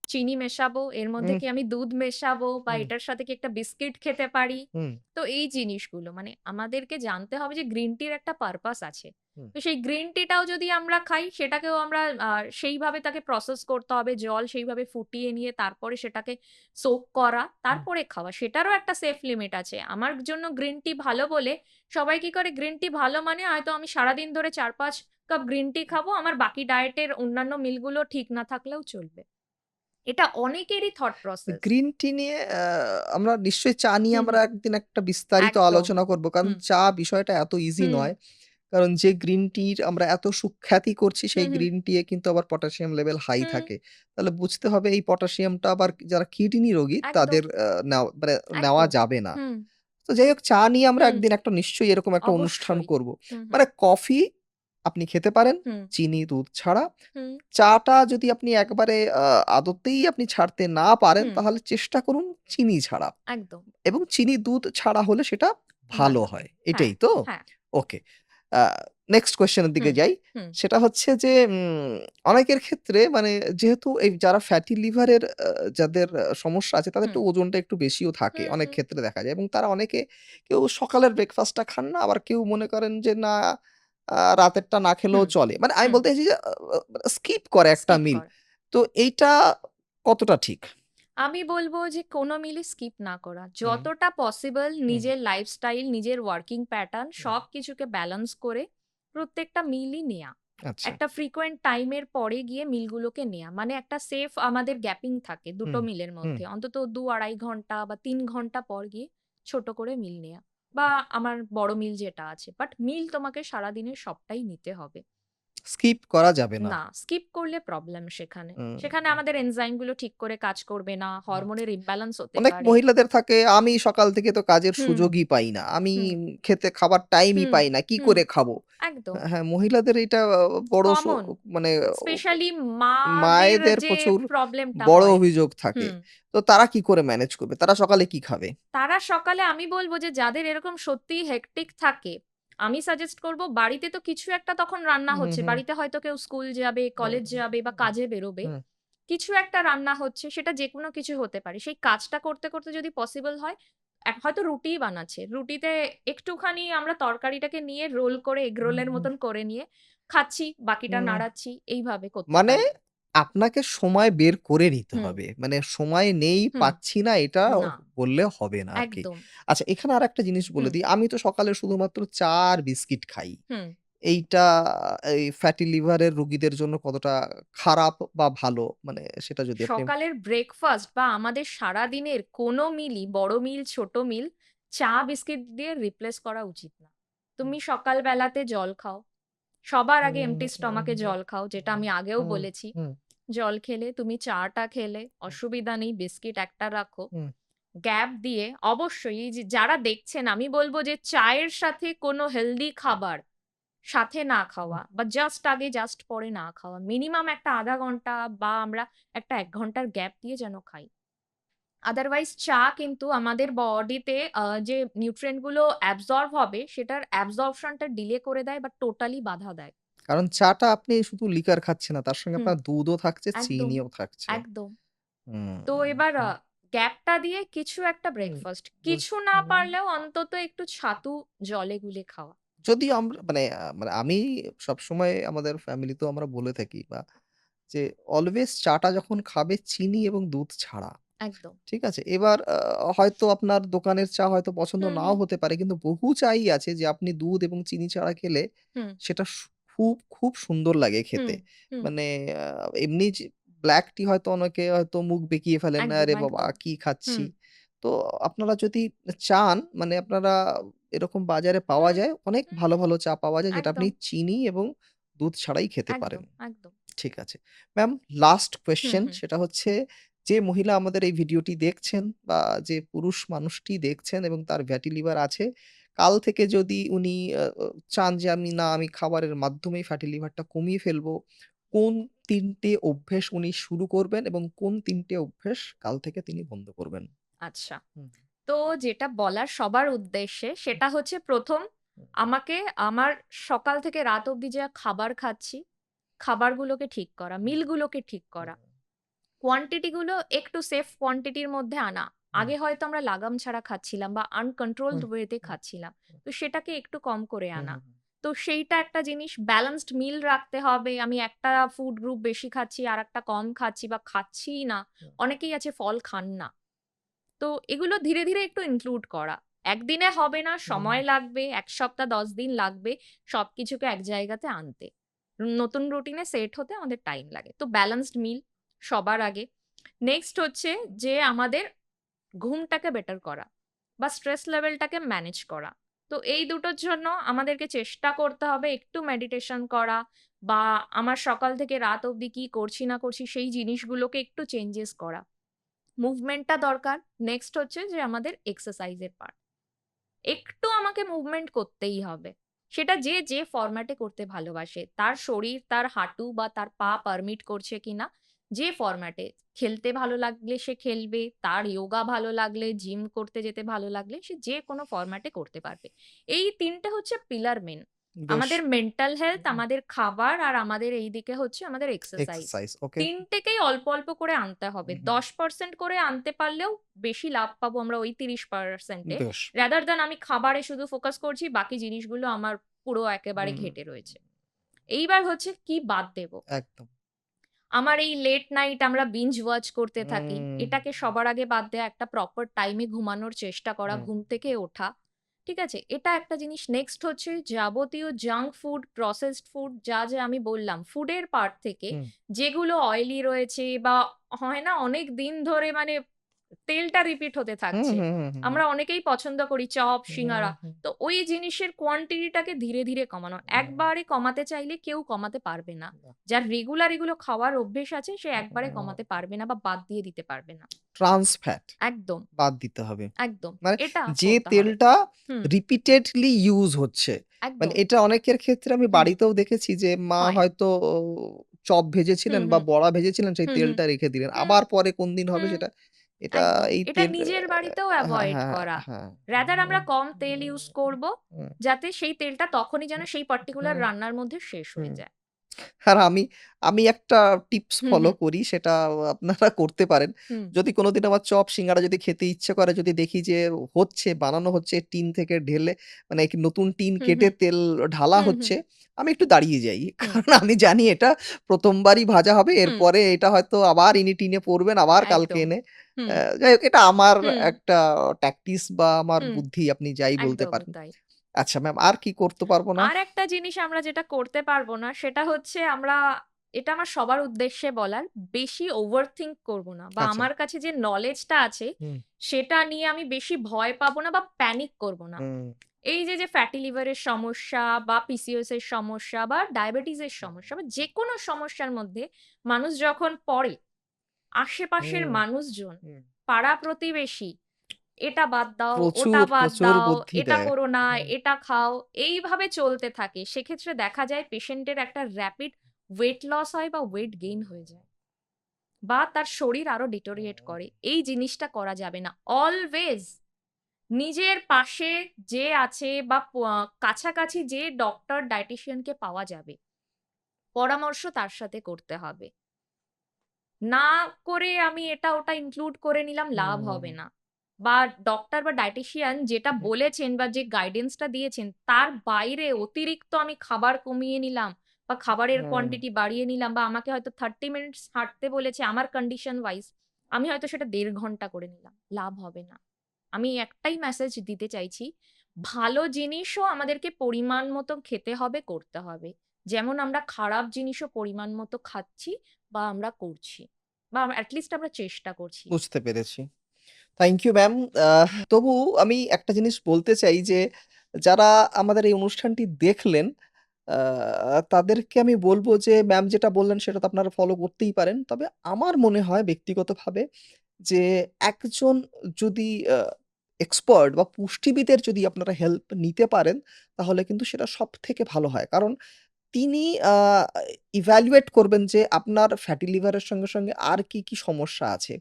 চিনি মেশাবো? এর মধ্যে হুম, কি আমি দুধ মেশাবো? বা হুম, এটার সাথে কি একটা বিস্কিট খেতে পারি? হুম, তো এই জিনিসগুলো মানে আমাদেরকে জানতে হবে যে গ্রিন টির একটা পারপাস আছে। হুম, তো সেই গ্রিন টিটাও যদি আমরা খাই সেটাকেও আমরা সেইভাবে তাকে প্রসেস করতে হবে। জল সেইভাবে ফুটিয়ে নিয়ে তারপরে সেটাকে সোক করা, হুম। তারপরে খাওয়া। সেটারও একটা সেফ লিমিট আছে। আমার জন্য গ্রিন টি ভালো বলে সবাই কি করে গ্রিন টি ভালো মানে হয়তো আমি সারাদিন ধরে ৪-৫ কাপ গ্রিন টি খাবো। আমার বাকি ডায়েটের অন্যান্য মিলগুলো ঠিক না থাকলেও চলবে। এটা অনেকেরই থট প্রসেস। গ্রিন টি নিয়ে আমরা নিশ্চয়ই চা নিয়ে হুম, আমরা হুম। একদিন একটা বিস্তারিত একদম। আলোচনা করব। কারণ হুম, চা বিষয়টা এত ইজি হুম, নয়। কারণ যে গ্রিন টির আমরা এত সুখ্যাতি করছি সেই হুম, হুম, গ্রিন টি এ কিন্তু আবার পটাশিয়াম লেভেল হাই হুম, থাকে। তাহলে বুঝতে হবে এই পটাশিয়ামটা আবার যারা কিডনি রোগী একদম, তাদের মানে নেওয়া একদম। যাবে না। হুম, তো যাই হোক চা নিয়ে আমরা হুম, একদিন একটা নিশ্চয়ই এরকম একটা অনুষ্ঠান অবশ্যই। করব। হুম, হুম, মানে কফি আপনি খেতে পারেন হুম, চিনি, দুধ ছাড়া। হুম, চাটা যদি আপনি একবারে আদতেই আপনি ছাড়তে না পারেন হুম, তাহলে চেষ্টা করুন চিনি ছাড়া। একদম। এবং চিনি, দুধ ছাড়া হলে সেটা ভালো ভালো। হয়। হ্যাঁ, এটাই তো? হ্যাঁ। ওকে। আ নেক্সট কোয়েশ্চেন এর দিকে হুম, যাই। হুম, সেটা হচ্ছে যে অনেকের ক্ষেত্রে মানে যেহেতু এই যারা ফ্যাটি লিভারের যাদের সমস্যা আছে তাদের হুম, একটু ওজনটা একটু বেশিও থাকে। হুম, অনেক হুম, ক্ষেত্রে দেখা যায় এবং তারা অনেকে কেউ সকালের ব্রেকফাস্টটা খান না, আবার কেউ মনে করেন যে না রাতেরটা না খেলেও হুম, চলে। মানে আমি হুম। বলতে চাইছি যে স্কিপ করে একটা স্কিপ মিল। কর। তো এইটা কতটা ঠিক? আমি বলব যে কোনো মিলই স্কিপ না করা। হুম, যতটা পসিবল হুম, নিজের লাইফস্টাইল, নিজের ওয়ার্কিং প্যাটার্ন হুম। সবকিছুকে ব্যালেন্স করে প্রত্যেকটা মিলই নেয়া। আচ্ছা। একটা ফ্রিকোয়েন্ট টাইম এর পরে গিয়ে মিলগুলোকে নেয়া। মানে একটা সেফ আমাদের গ্যাপিং থাকে দুটো হুম, মিলের হুম। মধ্যে। অন্তত ২-২.৫ ঘন্টা বা ৩ ঘন্টা পর গিয়ে ছোট করে মিল নেয়া। বা আমার বড় মিল যেটা আছে। বাট মিল তোমাকে সারাদিনের সবটাই নিতে হবে। স্কিপ করা যাবে না। না, স্কিপ করলে প্রবলেম সেখানে। হুম, সেখানে আমাদের এনজাইম গুলো ঠিক করে কাজ করবে না, হুম। হরমোনের ইমব্যালেন্স হতে অনেক পারে। মহিলাদের থাকে, "আমি সকাল থেকে তো কাজের হুম, সুযোগই পাই না। আমি হুম, খাবার টাইমই হুম, পাই না। কি হুম, করে খাবো?" একদম। হ্যাঁ, মহিলাদের এটা বড় কমন। মানে স্পেশালি মাদের মায়েদের যে প্রচুর প্রবলেমটা বড় হয়। অভিযোগ থাকে। হুম। তো তারা কি করে ম্যানেজ করবে? তারা সকালে কি খাবে? তারা সকালে আমি বলব যে যাদের এরকম সত্যিই হেক্টিক থাকে, আমি সাজেস্ট করব বাড়িতে তো কিছু একটা তখন রান্না হুম, হচ্ছে। হুম, বাড়িতে হয়তো কেউ স্কুল যাবে, হুম, কলেজ যাবে বা হুম, কাজে বেরোবে। হুম, কিছু একটা রান্না হচ্ছে, সেটা যেকোনো কিছু হতে পারে। সেই কাজটা করতে, করতে যদি পসিবল হয়, হয়তো রুটিই বানাচ্ছে। রুটিতে একটুখানি আমরা তরকারিটাকে নিয়ে রোল করে এগ হুম, রোলের হুম, মতন করে নিয়ে খাচ্ছি, বাকিটা হুম। নাড়াচ্ছি। এইভাবে করতে মানে পারি। আপনাকে সময় বের করে নিতে হুম, হবে। মানে সময় নেই, হুম। পাচ্ছি না এটা না, বললে হবে না আরকি। একদম। আচ্ছা, এখানে আরেকটা জিনিস বলে হুম, দিই। আমি তো সকালে শুধুমাত্র চা আর বিস্কিট খাই। হুম। এইটা এই ফ্যাটি লিভারের রোগীদের জন্য কতটা খারাপ বা ভালো? মানে সেটা যদি আপনি সকালের ব্রেকফাস্ট বা আমাদের সারাদিনের কোনো মিলই বড় মিল, ছোট মিল চা বিস্কিট দিয়ে রিপ্লেস করা উচিত না। তুমি সকালবেলাতে জল খাও। সবার আগে হুম, এম্পটি হুম, স্টমাকে হুম, জল খাও, যেটা আমি আগেও হুম, বলেছি। হুম, জল খেলে তুমি চাটা খেলে অসুবিধা নেই, বিস্কিট একটা রাখো। হুম, গ্যাপ দিয়ে অবশ্যই এই যে যারা দেখছেন আমি বলব যে চায়ের সাথে কোনো হেলদি খাবার সাথে না হুম। খাওয়া বা জাস্ট আগে জাস্ট পরে না খাওয়া। মিনিমাম একটা ০.৫ ঘন্টা বা আমরা একটা ১ ঘন্টার গ্যাপ দিয়ে যেন খাই। আদারওয়াইজ চা কিন্তু আমাদের বডিতে যে নিউট্রিয়েন্ট গুলো অ্যাবসর্ব হবে সেটার অ্যাবসর্পশনটা ডিলে করে দেয় বা টোটালি বাধা দেয়। কারণ চাটা আপনি শুধু লিকার খাচ্ছেন না, তার সঙ্গে হুম, আপনার দুধও থাকছে, একদম, চিনিও থাকছে। একদম। হুম, তো এবার হুম, গ্যাপটা দিয়ে কিছু একটা হুম, ব্রেকফাস্ট। বুঝ কিছু না হুম। পারলেও অন্তত একটু ছাতু জলে গুলে খাওয়া। যদি আমরা মানে মানে আমি সবসময় আমাদের ফ্যামিলিতেও আমরা বলে থাকি বা যে অলওয়েজ চাটা যখন খাবে চিনি এবং দুধ ছাড়া। একদম। ঠিক আছে? এবার হয়তো আপনার দোকানের চা হয়তো পছন্দ হুম, নাও হুম, হতে পারে। কিন্তু বহু চাই আছে যে আপনি দুধ এবং চিনি ছাড়া খেলে হুম, সেটা খুব, খুব সুন্দর লাগে হুম, খেতে। হুম। মানে এমনি যে ব্লাক টি হয়তো অনেকে হয়তো মুখ বেঁকিয়ে ফেলেন, একদম, "আরে বাবা! একদম। কি খাচ্ছি?" হুম, তো আপনারা যদি চান মানে আপনারা এরকম বাজারে পাওয়া হুম, যায়, অনেক হুম, ভালো, ভালো চা পাওয়া যায় যেটা আপনি একদম, চিনি এবং দুধ ছাড়াই খেতে পারেন। একদম, একদম। ঠিক আছে। ম্যাম, লাস্ট হুম, কোয়েশ্চেন হুম, সেটা হচ্ছে যে মহিলা আমাদের এই ভিডিওটি দেখছেন বা যে পুরুষ মানুষটি দেখছেন এবং তার ফ্যাটি লিভার আছে, কাল থেকে যদি উনি আ আ চান যে আমি খাবারের মাধ্যমেই ফ্যাটি লিভারটা কমিয়ে ফেলবো, কোন ৩ টে অভ্যাস উনি শুরু করবেন এবং কোন ৩ টে অভ্যাস কাল থেকে তিনি বন্ধ করবেন? আচ্ছা। হুম, তো যেটা বলার সবার উদ্দেশ্যে হুম, সেটা হচ্ছে ১ম হুম, আমাকে আমার সকাল থেকে রাত অব্দি যা খাবার খাচ্ছি, খাবারগুলোকে ঠিক করা, হুম, মিলগুলোকে ঠিক হুম, করা। কোয়ান্টিটি গুলো একটু সেফ কোয়ান্টিটির মধ্যে আনা। হুম, আগে হয়তো আমরা লাগাম ছাড়া খাচ্ছিলাম বা আনকন্ট্রোলড হুম, ওয়ে তে হুম, খাচ্ছিলাম। তো সেটাকে একটু কম করে হুম, আনা। হুম, তো সেইটা একটা জিনিস ব্যালেন্সড মিল রাখতে হবে। আমি একটা ফুড গ্রুপ বেশি খাচ্ছি, আরেকটা কম খাচ্ছি বা খাচ্ছিই না। হুম, অনেকেই আছে ফল খান না। তো এগুলো ধীরে, ধীরে একটু ইনক্লুড করা। একদিনে হবে না, হুম, সময় লাগবে। ১ সপ্তাহ ১০ দিন লাগবে সবকিছুকে এক জায়গাতে আনতে। নতুন রুটিনে সেট হতে আমাদের টাইম লাগে। তো ব্যালেন্সড মিল সবার আগে। নেক্সট হচ্ছে যে আমাদের ঘুমটাকে বেটার করা বা স্ট্রেস লেভেলটাকে ম্যানেজ করা। তো এই দুটোর জন্য আমাদেরকে চেষ্টা করতে হবে একটু মেডিটেশন করা বা আমার সকাল থেকে রাত অবধি কি করছি না করছি সেই জিনিসগুলোকে একটু চেঞ্জেস করা। মুভমেন্টটা দরকার। নেক্সট হচ্ছে যে আমাদের এক্সারসাইজের পার্ট। একটু আমাকে মুভমেন্ট করতেই হবে। সেটা যে, যে ফরম্যাটে করতে ভালোবাসে। তার শরীর, তার হাঁটু বা তার পা পারমিট করছে কিনা, যে ফরম্যাটে। খেলতে ভালো লাগলে সে খেলবে, তার ইয়োগা ভালো লাগলে, জিম করতে যেতে ভালো লাগলে সে যেকোনো ফরম্যাটে করতে পারবে। এই ৩ টে হচ্ছে পিলার মেইন। বেশ আমাদের মেন্টাল হেলথ, হুম, আমাদের খাবার আর আমাদের এইদিকে হচ্ছে আমাদের এক্সারসাইজ। এক্সারসাইজ ওকে। ৩ টেকেই অল্প, অল্প করে আনতে হবে। হুম, হুম, ১০% করে আনতে পারলেও বেশি লাভ পাবো আমরা ওই ৩০% এ। বেশ। রাদার দ্যান আমি খাবারে শুধু ফোকাস করছি, বাকি জিনিসগুলো আমার পুরো একেবারে হুম, ঘেঁটে রয়েছে। এইবার হচ্ছে কি বাদ দেব? একদম। আমার এই লেট নাইট আমরা বিঞ্জ ওয়াচ করতে থাকি। হুম, এটাকে সবার আগে বাদ দেয়া, একটা প্রপার টাইমে ঘুমানোর চেষ্টা করা, হুম, ঘুম থেকে ওঠা। ঠিক আছে? এটা একটা জিনিস। নেক্সট হচ্ছে যাবতীয় জাঙ্ক ফুড, প্রসেসড ফুড যা, যা আমি বললাম ফুডের পার্ট থেকে হুম, যেগুলো অয়েলি রয়েছে বা হয় না অনেক দিন ধরে মানে তেলটা রিপিট হতে হুম, থাকছে। হুম, হুম, হুম, আমরা অনেকেই পছন্দ করি চপ, হুম, সিঙ্গারা। হুম, তো ওই জিনিসের কোয়ান্টিটিটাকে ধীরে, ধীরে কমানো। একবারে কমাতে চাইলে কেউ কমাতে পারবে না। হুম, যার রেগুলার এগুলো খাওয়ার অভ্যেস আছে সে একবারে কমাতে পারবে না বা বাদ দিয়ে দিতে পারবে না। ট্রান্স ফ্যাট একদম, বাদ দিতে হবে। একদম। মানে এটা যে করতে হবে। তেলটা হুম, রিপিটেডলি ইউজ হচ্ছে। মানে একদম। এটা অনেকের ক্ষেত্রে আমি হুম, বাড়িতেও দেখেছি যে মা হয়। হয়তো চপ হুম, ভেজেছিলেন বা হুম, বড়া ভেজেছিলেন সেই হুম, হুম, তেলটা রেখে দিলেন। হুম, আবার পরে কোন দিন হবে হুম। সেটা এটা একদম। এই এটা তেল নিজের বাড়িতেও হ্যাঁ, এভয়েড হ্যাঁ, করা। হ্যাঁ। রাদার আমরা কম তেল ইউজ করব, হুম, যাতে সেই তেলটা তখনই যেন সেই পার্টিকুলার হুম, রান্নার মধ্যে শেষ হয়ে হুম। যায়। আর আমি একটা টিপস হুম, ফলো হুম, করি সেটা আপনারা করতে পারেন। হুম, যদি কোনদিন আমার চপ, সিঙ্গাড়া যদি খেতে ইচ্ছে করে, যদি দেখি যে হচ্ছে, বানানো হচ্ছে টিন থেকে ঢেলে মানে কি নতুন টিন হুম, কেটে হুম, তেল ঢালা হুম, হুম, হচ্ছে, আমি একটু দাঁড়িয়ে যাই। হুম, কারণ আমি জানি এটা ১ম বারই ভাজা হবে। হুম, এরপরে এটা হয়তো আবার ইনি টিনে পড়বেন, আবার কালকে একদম। এনে হুম, যাই হোক এটা আমার হুম, একটা ট্যাকটিস বা আমার হুম, বুদ্ধি আপনি যাই বলতে একদম পারেন। তাই। আচ্ছা ম্যাম আর কি করতে পারব না? আরেকটা জিনিস আমরা যেটা করতে পারব না সেটা হচ্ছে এটা আমার সবার উদ্দেশ্যে বলার, বেশি ওভারথিংক করব না বা আচ্ছা। আমার কাছে যে নলেজটা আছে হুম, সেটা নিয়ে আমি বেশি ভয় পাবো না বা প্যানিক করব না। হুম, এই যে ফ্যাটি লিভারের সমস্যা বা পিসিওএস এর সমস্যা বা ডায়াবেটিসের সমস্যা বা যেকোনো সমস্যার মধ্যে মানুষ যখন পড়ে, আশেপাশের হুম, মানুষজন, হুম। পাড়া-প্রতিবেশী, "এটা বাদ দাও, প্রচুর, ওটা বাদ প্রচুর দাও, বুদ্ধি এটা দেয়। করো না, হুম, এটা খাও।" এইভাবে চলতে থাকে। সেক্ষেত্রে দেখা যায় পেশেন্টের একটা র‍্যাপিড ওয়েট লস হয় বা ওয়েট গেইন হয়ে যায়। বা তার শরীর আরো ডিটোরিয়েট করে। এই জিনিসটা করা যাবে না। অলওয়েজ নিজের পাশে যে আছে বা কাছাকাছি যে ডক্টর, ডায়েটিশিয়ান কে পাওয়া যাবে, পরামর্শ তার সাথে করতে হবে। না করে আমি এটা ওটা ইনক্লুড করে নিলাম, লাভ হুম, হবে না। বা ডক্টর বা ডায়েটিশিয়ান যেটা হুম, বলেছেন বা যে গাইডেন্স টা দিয়েছেন, তার বাইরে অতিরিক্ত আমি খাবার কমিয়ে নিলাম বা খাবারের হুম, কোয়ান্টিটি বাড়িয়ে নিলাম বা আমাকে হয়তো 30 মিনিটস হাঁটতে বলেছে আমার কন্ডিশন ওয়াইজ, আমি হয়তো সেটা ১.৫ ঘন্টা করে নিলাম। লাভ হবে না। আমি একটাই মেসেজ দিতে চাইছি, ভালো জিনিসও আমাদেরকে পরিমাণ মতো খেতে হবে, করতে হবে। যেমন আমরা খারাপ জিনিসও পরিমাণ মতো খাচ্ছি বা আমরা করছি। বা এট লিস্ট আমরা চেষ্টা করছি। বুঝতে পেরেছি। Thank you ma'am. তবু আমি একটা জিনিস বলতে চাই যে, যারা আমাদের এই অনুষ্ঠানটি দেখলেন, আ তাদেরকে আমি বলব যে ম্যাম যেটা বললেন সেটা তো আপনারা ফলো করতেই পারেন। তবে আমার মনে হয় ব্যক্তিগতভাবে যে একজন যদি এক্সপার্ট বা পুষ্টিবিদের যদি আপনারা হেল্প নিতে পারেন, তাহলে কিন্তু সেটা সবথেকে ভালো হয়। কারণ তিনি ইভ্যালুয়েট করবেন যে আপনার ফ্যাটি লিভারের সঙ্গে, সঙ্গে আর কি, কি সমস্যা আছে।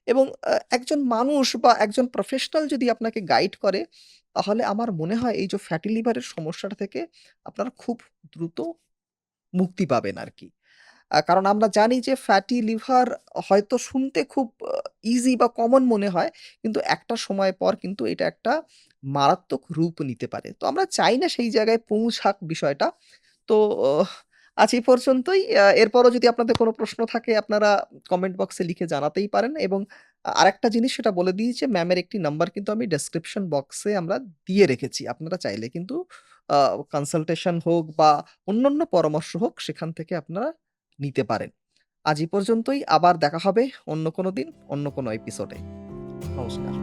এবং একজন মানুষ বা একজন প্রফেশনাল যদি আপনাকে গাইড করে, তাহলে আমার মনে হয় এই যে ফ্যাটি লিভারের সমস্যাটা থেকে আপনারা খুব দ্রুত মুক্তি পাবেন আরকি। কারণ আমরা জানি যে ফ্যাটি লিভার হয়তো শুনতে খুব ইজি বা কমন মনে হয়। কিন্তু একটা সময় পর কিন্তু এটা একটা মারাত্মক রূপ নিতে পারে। তো আমরা চাই না সেই জায়গায় পৌঁছাক বিষয়টা। তো আজ এই পর্যন্তই। এরপরও যদি আপনাদের কোনো প্রশ্ন থাকে আপনারা কমেন্ট বক্সে লিখে জানাতেই পারেন এবং আরেকটা জিনিস সেটা বলে দিই যে ম্যামের একটি নাম্বার কিন্তু আমি ডেসক্রিপশন বক্সে আমরা দিয়ে রেখেছি। আপনারা চাইলে কিন্তু আ কনসালটেশন হোক বা অন্যান্য পরামর্শ হোক সেখান থেকে আপনারা নিতে পারেন। আজ এই পর্যন্তই। আবার দেখা হবে অন্য কোনো দিন, অন্য কোনো এপিসোডে। নমস্কার।